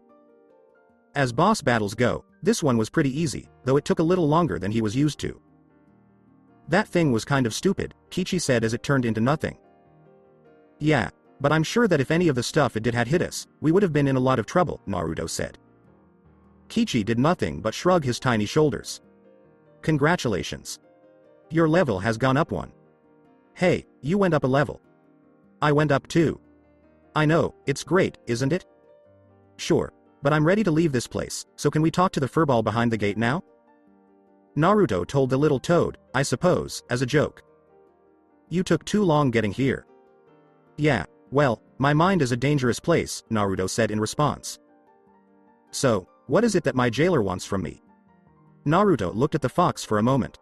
As boss battles go, this one was pretty easy, though it took a little longer than he was used to. That thing was kind of stupid, Kichi said as it turned into nothing. Yeah, but I'm sure that if any of the stuff it did had hit us, we would have been in a lot of trouble, Naruto said. Kichi did nothing but shrug his tiny shoulders. Congratulations. Your level has gone up one. Hey, you went up a level. I went up too. I know, it's great, isn't it? Sure, but I'm ready to leave this place, so can we talk to the furball behind the gate now? Naruto told the little toad, I suppose, as a joke. You took too long getting here. Yeah, well, my mind is a dangerous place, Naruto said in response. So, what is it that my jailer wants from me? Naruto looked at the fox for a moment.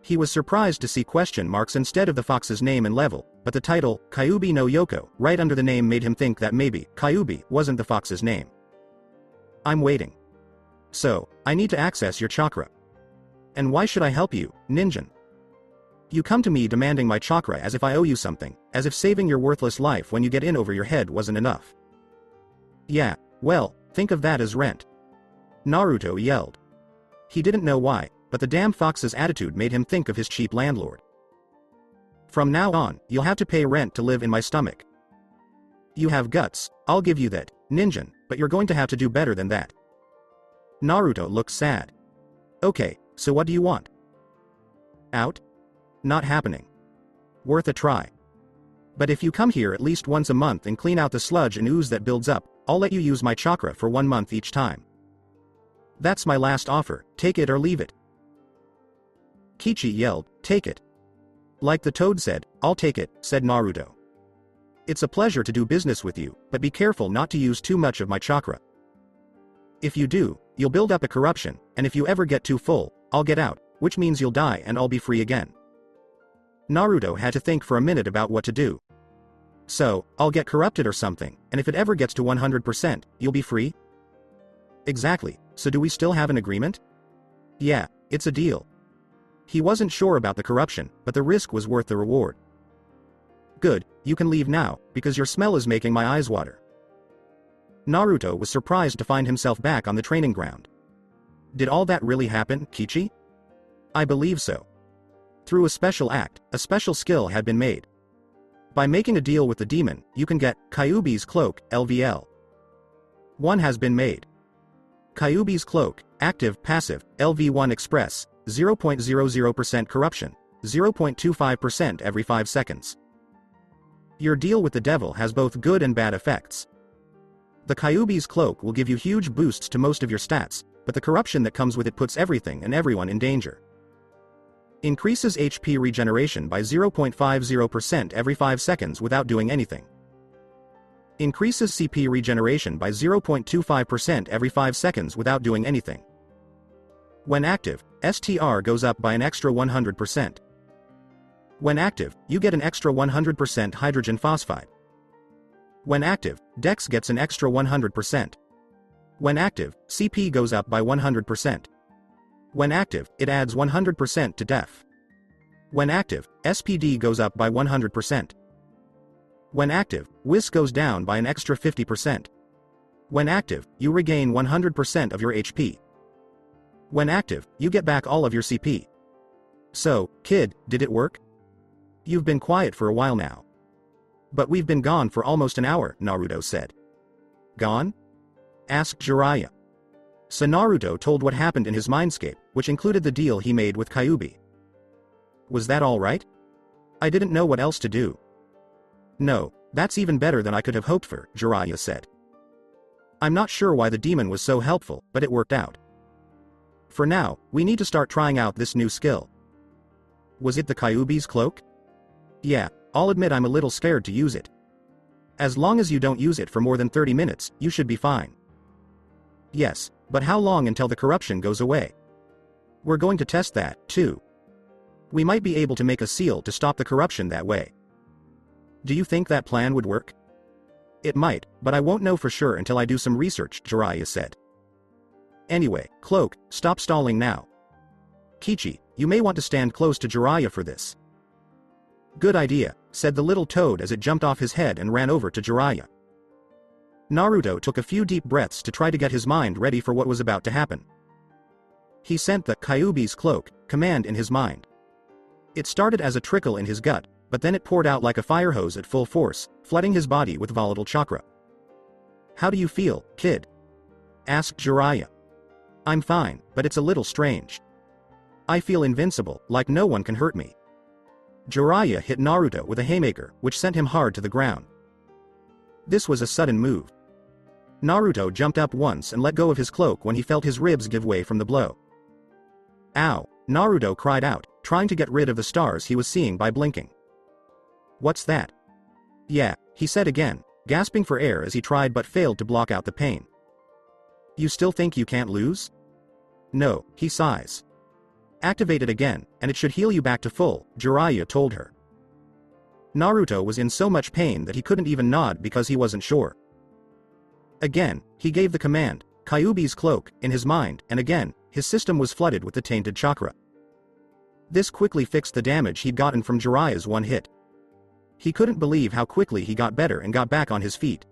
He was surprised to see question marks instead of the fox's name and level, but the title, Kyuubi no Yoko, right under the name made him think that maybe Kyuubi wasn't the fox's name. I'm waiting. So, I need to access your chakra. And why should I help you, Ninjin? You come to me demanding my chakra as if I owe you something, as if saving your worthless life when you get in over your head wasn't enough. Yeah, well, think of that as rent. Naruto yelled. He didn't know why, but the damn fox's attitude made him think of his cheap landlord. From now on, you'll have to pay rent to live in my stomach. You have guts, I'll give you that, Ninjin, but you're going to have to do better than that. Naruto looked sad. Okay, so what do you want? Out? Not happening. Worth a try. But if you come here at least once a month and clean out the sludge and ooze that builds up, I'll let you use my chakra for 1 month each time. That's my last offer, take it or leave it. Kichi yelled, take it. Like the toad said, I'll take it, said Naruto. It's a pleasure to do business with you, but be careful not to use too much of my chakra. If you do, you'll build up a corruption, and if you ever get too full, I'll get out, which means you'll die and I'll be free again. Naruto had to think for a minute about what to do. So, I'll get corrupted or something, and if it ever gets to 100%, you'll be free? Exactly, so do we still have an agreement? Yeah, it's a deal. He wasn't sure about the corruption, but the risk was worth the reward. Good, you can leave now, because your smell is making my eyes water. Naruto was surprised to find himself back on the training ground. Did all that really happen, Kichi? I believe so. Through a special act, a special skill had been made. By making a deal with the demon, you can get Kyuubi's cloak, LVL. One has been made. Kyuubi's cloak, active, passive, LV1 express, 0.00% corruption, 0.25% every 5 seconds. Your deal with the devil has both good and bad effects. The Kyuubi's cloak will give you huge boosts to most of your stats, but the corruption that comes with it puts everything and everyone in danger. Increases HP regeneration by 0.50% every 5 seconds without doing anything. Increases CP regeneration by 0.25% every 5 seconds without doing anything. When active, STR goes up by an extra 100%. When active, you get an extra 100% hydrogen phosphide. When active, Dex gets an extra 100%. When active, CP goes up by 100%. When active, it adds 100% to Def. When active, SPD goes up by 100%. When active, Whisk goes down by an extra 50%. When active, you regain 100% of your HP. When active, you get back all of your CP. So, kid, did it work? You've been quiet for a while now. But we've been gone for almost an hour, Naruto said. Gone? Asked Jiraiya. So Naruto told what happened in his Mindscape, which included the deal he made with Kyuubi. Was that all right? I didn't know what else to do. No, that's even better than I could have hoped for, Jiraiya said. I'm not sure why the demon was so helpful, but it worked out. For now, we need to start trying out this new skill. Was it the Kyuubi's cloak? Yeah, I'll admit I'm a little scared to use it. As long as you don't use it for more than 30 minutes, you should be fine. Yes, but how long until the corruption goes away? We're going to test that, too. We might be able to make a seal to stop the corruption that way. Do you think that plan would work? It might, but I won't know for sure until I do some research, Jiraiya said. Anyway, Cloak, stop stalling now. Kichi, you may want to stand close to Jiraiya for this. Good idea, said the little toad as it jumped off his head and ran over to Jiraiya. Naruto took a few deep breaths to try to get his mind ready for what was about to happen. He sent the Kyuubi's cloak command in his mind. It started as a trickle in his gut, but then it poured out like a fire hose at full force, flooding his body with volatile chakra. How do you feel, kid? Asked Jiraiya. I'm fine, but it's a little strange. I feel invincible, like no one can hurt me. Jiraiya hit Naruto with a haymaker, which sent him hard to the ground. This was a sudden move. Naruto jumped up once and let go of his cloak when he felt his ribs give way from the blow. Ow! Naruto cried out, trying to get rid of the stars he was seeing by blinking. What's that? Yeah, he said again, gasping for air as he tried but failed to block out the pain. You still think you can't lose? No, he sighs. Activate it again, and it should heal you back to full, Jiraiya told her. Naruto was in so much pain that he couldn't even nod because he wasn't sure. Again, he gave the command, Kyuubi's cloak, in his mind, and again, his system was flooded with the tainted chakra. This quickly fixed the damage he'd gotten from Jiraiya's one hit. He couldn't believe how quickly he got better and got back on his feet.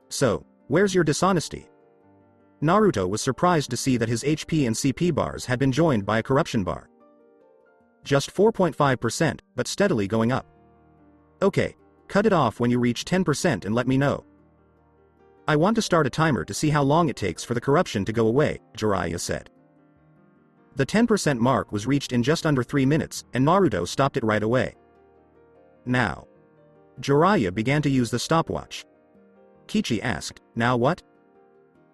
So, where's your dishonesty? Naruto was surprised to see that his HP and CP bars had been joined by a corruption bar. Just 4.5%, but steadily going up. Okay, cut it off when you reach 10% and let me know. I want to start a timer to see how long it takes for the corruption to go away, Jiraiya said. The 10% mark was reached in just under 3 minutes, and Naruto stopped it right away. Now. Jiraiya began to use the stopwatch. Kichi asked, now what?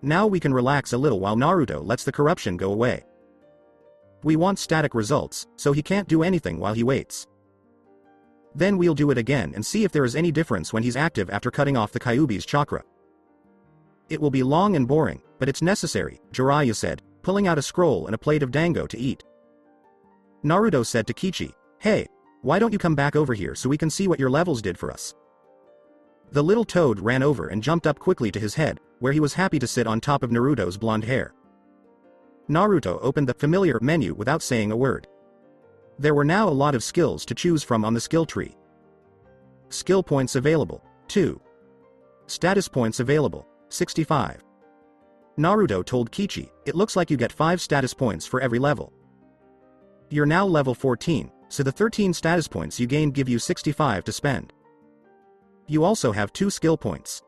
Now we can relax a little while Naruto lets the corruption go away. We want static results, so he can't do anything while he waits. Then we'll do it again and see if there is any difference when he's active after cutting off the Kyuubi's chakra. It will be long and boring, but it's necessary, Jiraiya said, pulling out a scroll and a plate of dango to eat. Naruto said to Kichi, hey, why don't you come back over here so we can see what your levels did for us? The little toad ran over and jumped up quickly to his head, where he was happy to sit on top of Naruto's blonde hair. Naruto opened the familiar menu without saying a word. There were now a lot of skills to choose from on the skill tree. Skill points available, 2. Status points available, 65. Naruto told Kichi, it looks like you get 5 status points for every level. You're now level 14, so the 13 status points you gained give you 65 to spend. You also have 2 skill points.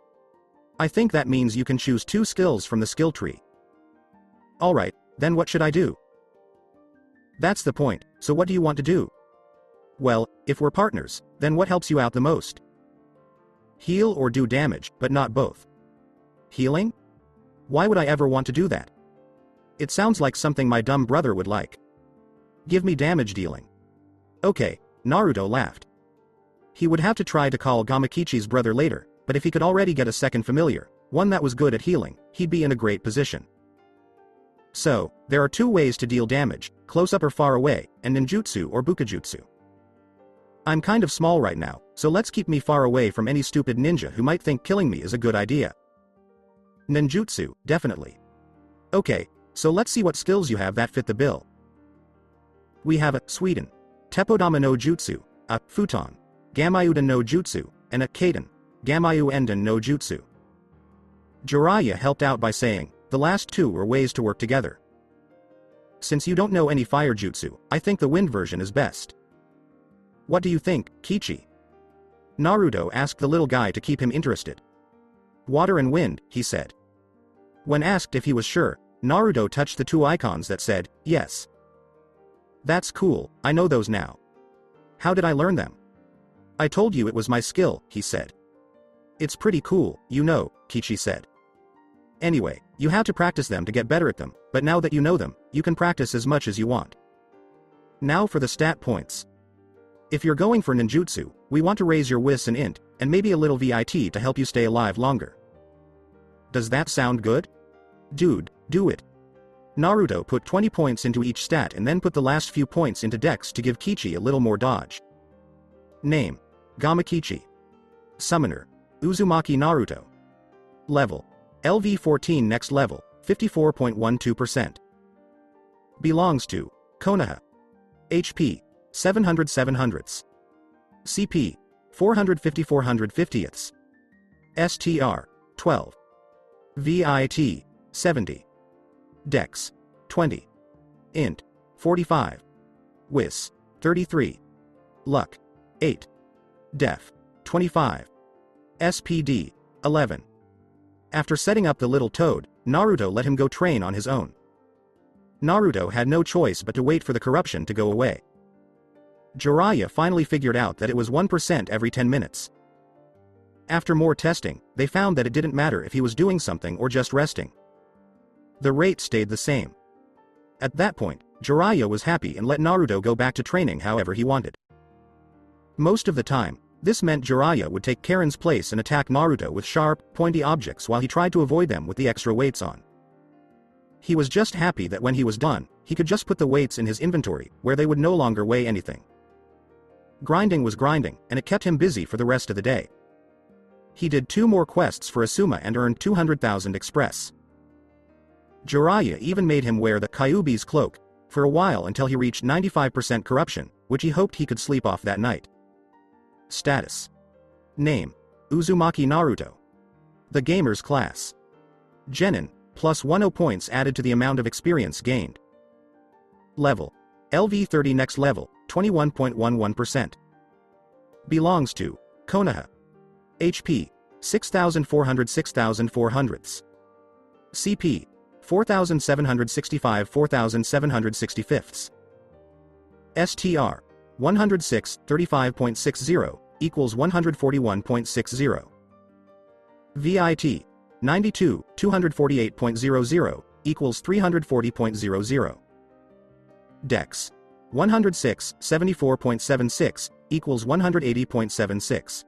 I think that means you can choose 2 skills from the skill tree. Alright, then what should I do? That's the point, so what do you want to do? Well, if we're partners, then what helps you out the most? Heal or do damage, but not both. Healing? Why would I ever want to do that? It sounds like something my dumb brother would like. Give me damage dealing. Okay, Naruto laughed. He would have to try to call Gamakichi's brother later, but if he could already get a second familiar, one that was good at healing, he'd be in a great position. So, there are 2 ways to deal damage, close up or far away, and ninjutsu or bukajutsu. I'm kind of small right now, so let's keep me far away from any stupid ninja who might think killing me is a good idea. Ninjutsu, definitely. Okay, so let's see what skills you have that fit the bill. We have a Sweden. Teppodama no Jutsu, a Futon, Gamayuden no Jutsu, and a Kaden, Gamayu Enden no Jutsu. Jiraiya helped out by saying, the last two were ways to work together. Since you don't know any fire jutsu, I think the wind version is best. What do you think, Kichi? Naruto asked the little guy to keep him interested. Water and wind, he said. When asked if he was sure, Naruto touched the two icons that said, yes. That's cool, I know those now. How did I learn them? I told you it was my skill, he said. It's pretty cool, you know, Kichi said. Anyway, you have to practice them to get better at them, but now that you know them, you can practice as much as you want. Now for the stat points. If you're going for ninjutsu, we want to raise your wis and int, and maybe a little VIT to help you stay alive longer. Does that sound good? Dude, do it. Naruto put 20 points into each stat and then put the last few points into dex to give Kichi a little more dodge. Name: Gamakichi. Summoner: Uzumaki Naruto. Level: LV14 next level, 54.12%. Belongs to Konoha. HP: 700 700ths. CP: 450 450ths. STR: 12. VIT: 70. Dex: 20. Int: 45. Wis: 33. Luck: 8. Def: 25. SPD: 11. After setting up the little toad, Naruto let him go train on his own. Naruto had no choice but to wait for the corruption to go away. Jiraiya finally figured out that it was 1% every 10 minutes. After more testing, they found that it didn't matter if he was doing something or just resting. The rate stayed the same. At that point, Jiraiya was happy and let Naruto go back to training however he wanted. Most of the time, this meant Jiraiya would take Karen's place and attack Naruto with sharp, pointy objects while he tried to avoid them with the extra weights on. He was just happy that when he was done, he could just put the weights in his inventory, where they would no longer weigh anything. Grinding was grinding, and it kept him busy for the rest of the day. He did 2 more quests for Asuma and earned 200,000 express. Jiraiya even made him wear the Kyuubi's cloak, for a while until he reached 95% corruption, which he hoped he could sleep off that night. Status: Name: Uzumaki Naruto. The Gamer's Class: Genin, plus 10 points added to the amount of experience gained. Level: LV30 next level, 21.11%. Belongs to Konoha. HP: 6,400 6,400ths. CP: 4,765 4,765ths. STR: 106, 35.60, equals 141.60. VIT: 92, 248.00, equals 340.00. Dex: 106, 74.76, equals 180.76.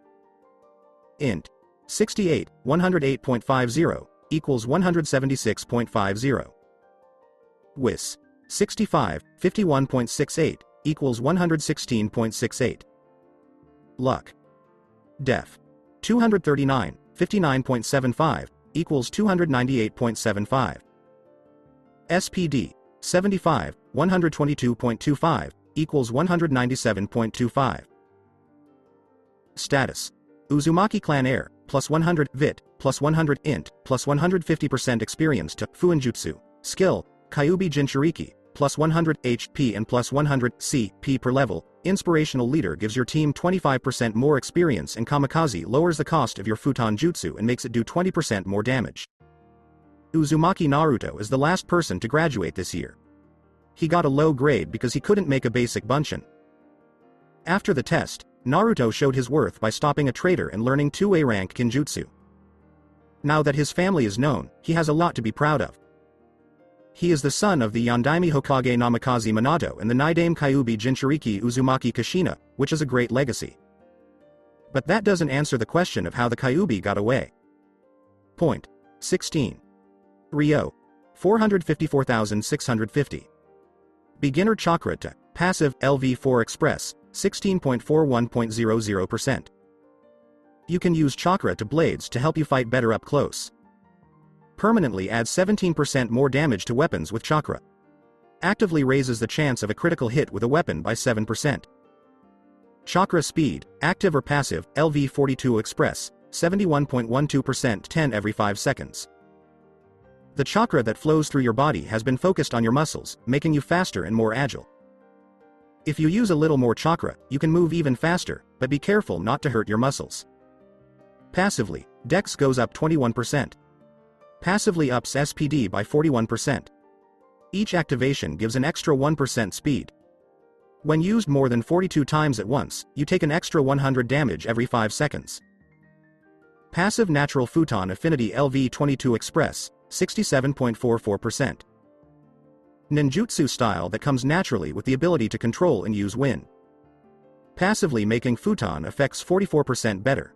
Int: 68, 108.50, equals 176.50. Wis: 65, 51.68, equals 116.68. Luck: Def: 239, 59.75, equals 298.75. SPD: 75, 122.25, equals 197.25. Status: Uzumaki Clan Heir, plus 100 VIT, plus 100 int, plus 150% experience to Fuinjutsu. Skill: Kyuubi Jinchuriki, plus 100 HP and plus 100 CP per level. Inspirational Leader gives your team 25% more experience, and Kamikaze lowers the cost of your Futon Jutsu and makes it do 20% more damage. Uzumaki Naruto is the last person to graduate this year. He got a low grade because he couldn't make a basic Bunshin. After the test, Naruto showed his worth by stopping a traitor and learning 2A rank Kinjutsu. Now that his family is known, he has a lot to be proud of. He is the son of the Yondaime Hokage Namikaze Minato and the Nidaime Kyuubi Jinchuriki Uzumaki Kushina, which is a great legacy. But that doesn't answer the question of how the Kyuubi got away. Point 16. Ryo: 454,650. Beginner Chakra to Passive LV4 Express, 16.41.00%. You can use chakra to blades to help you fight better up close. Permanently adds 17% more damage to weapons with chakra. Actively raises the chance of a critical hit with a weapon by 7%. Chakra speed, active or passive, LV42 Express, 71.12%, 10 every 5 seconds. The chakra that flows through your body has been focused on your muscles, making you faster and more agile. If you use a little more chakra, you can move even faster, but be careful not to hurt your muscles. Passively, Dex goes up 21%. Passively ups SPD by 41%. Each activation gives an extra 1% speed. When used more than 42 times at once, you take an extra 100 damage every 5 seconds. Passive Natural Futon Affinity LV22 Express, 67.44%. Ninjutsu style that comes naturally with the ability to control and use wind. Passively making Futon effects 44% better.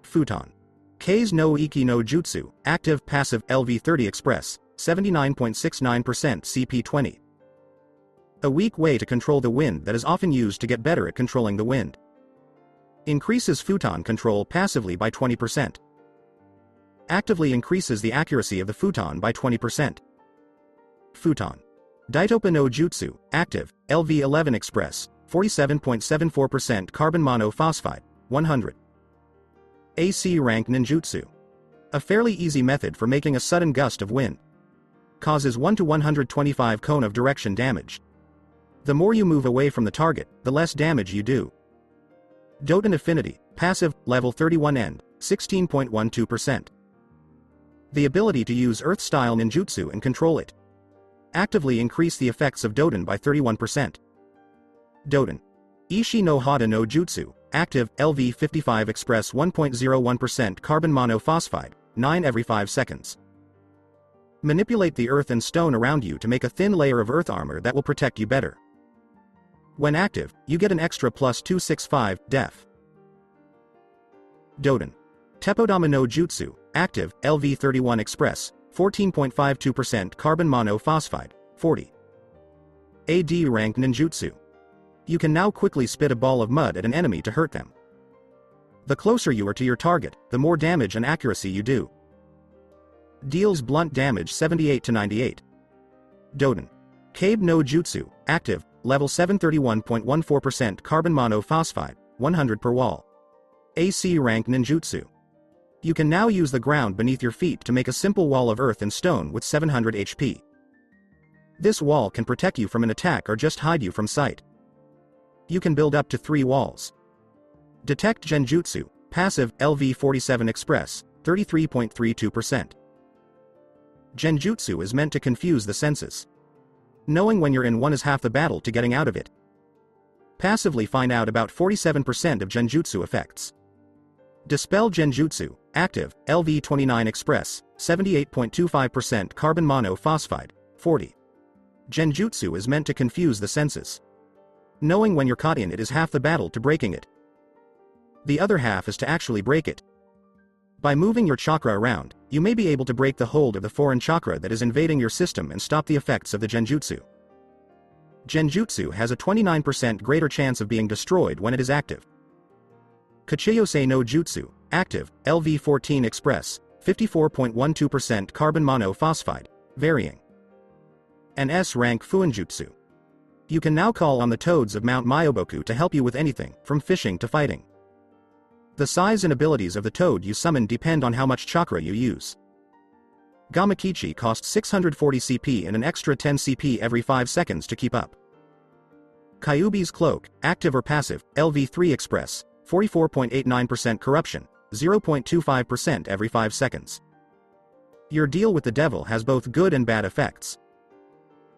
Futon. Kei's no Iki no Jutsu, active passive LV30 Express, 79.69% CP20. A weak way to control the wind that is often used to get better at controlling the wind. Increases Futon control passively by 20%. Actively increases the accuracy of the Futon by 20%. Futon. Daitopa no Jutsu, active, LV11 Express, 47.74% carbon monophosphide, 100. AC rank ninjutsu. A fairly easy method for making a sudden gust of wind. Causes 1 to 125 cone of direction damage. The more you move away from the target, the less damage you do. Doten Affinity, passive, level 31 end, 16.12%. The ability to use Earth-style ninjutsu and control it. Actively increase the effects of Doten by 31%. Doten. Ishi no Hada no Jutsu, active, LV55 Express 1.01% carbon monophosphide, 9 every 5 seconds. Manipulate the earth and stone around you to make a thin layer of earth armor that will protect you better. When active, you get an extra plus 265, def. Doten. Teppodama no Jutsu, active, LV31 Express, 14.52% carbon monophosphide, 40. AD rank ninjutsu. You can now quickly spit a ball of mud at an enemy to hurt them. The closer you are to your target, the more damage and accuracy you do. Deals blunt damage 78 to 98. Doten. Cabe no Jutsu, active, level 731.14% carbon monophosphide, 100 per wall. AC rank ninjutsu. You can now use the ground beneath your feet to make a simple wall of earth and stone with 700 HP. This wall can protect you from an attack or just hide you from sight. You can build up to 3 walls. Detect Genjutsu, passive, LV47 Express, 33.32%. Genjutsu is meant to confuse the senses. Knowing when you're in one is half the battle to getting out of it. Passively find out about 47% of Genjutsu effects. Dispel Genjutsu, active, LV29 Express, 78.25% carbon monophosphide, 40. Genjutsu is meant to confuse the senses. Knowing when you're caught in it is half the battle to breaking it. The other half is to actually break it. By moving your chakra around, you may be able to break the hold of the foreign chakra that is invading your system and stop the effects of the Genjutsu. Genjutsu has a 29% greater chance of being destroyed when it is active. Kachiyose no Jutsu, active, LV14 Express, 54.12% carbon monophosphide, varying. An S-rank Fuinjutsu. You can now call on the toads of Mount Myoboku to help you with anything, from fishing to fighting. The size and abilities of the toad you summon depend on how much chakra you use. Gamakichi costs 640 CP and an extra 10 CP every 5 seconds to keep up. Kyuubi's Cloak, active or passive, LV3 Express, 44.89% corruption, 0.25% every 5 seconds. Your deal with the devil has both good and bad effects.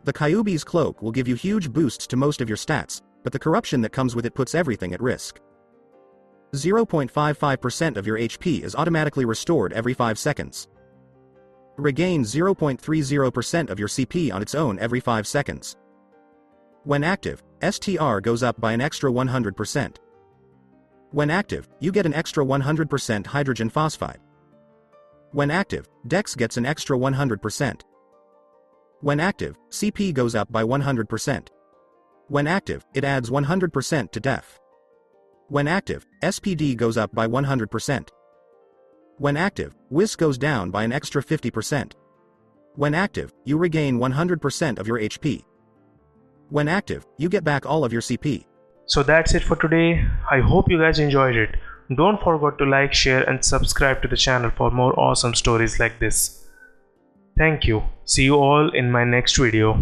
The Kyuubi's Cloak will give you huge boosts to most of your stats, but the corruption that comes with it puts everything at risk. 0.55% of your HP is automatically restored every 5 seconds. Regain 0.30% of your CP on its own every 5 seconds. When active, STR goes up by an extra 100%. When active, you get an extra 100% hydrogen phosphide. When active, Dex gets an extra 100%. When active, CP goes up by 100%. When active, it adds 100% to def. When active, SPD goes up by 100%. When active, Whis goes down by an extra 50%. When active, you regain 100% of your HP. When active, you get back all of your CP. So that's it for today. I hope you guys enjoyed it. Don't forget to like, share and subscribe to the channel for more awesome stories like this. Thank you. See you all in my next video.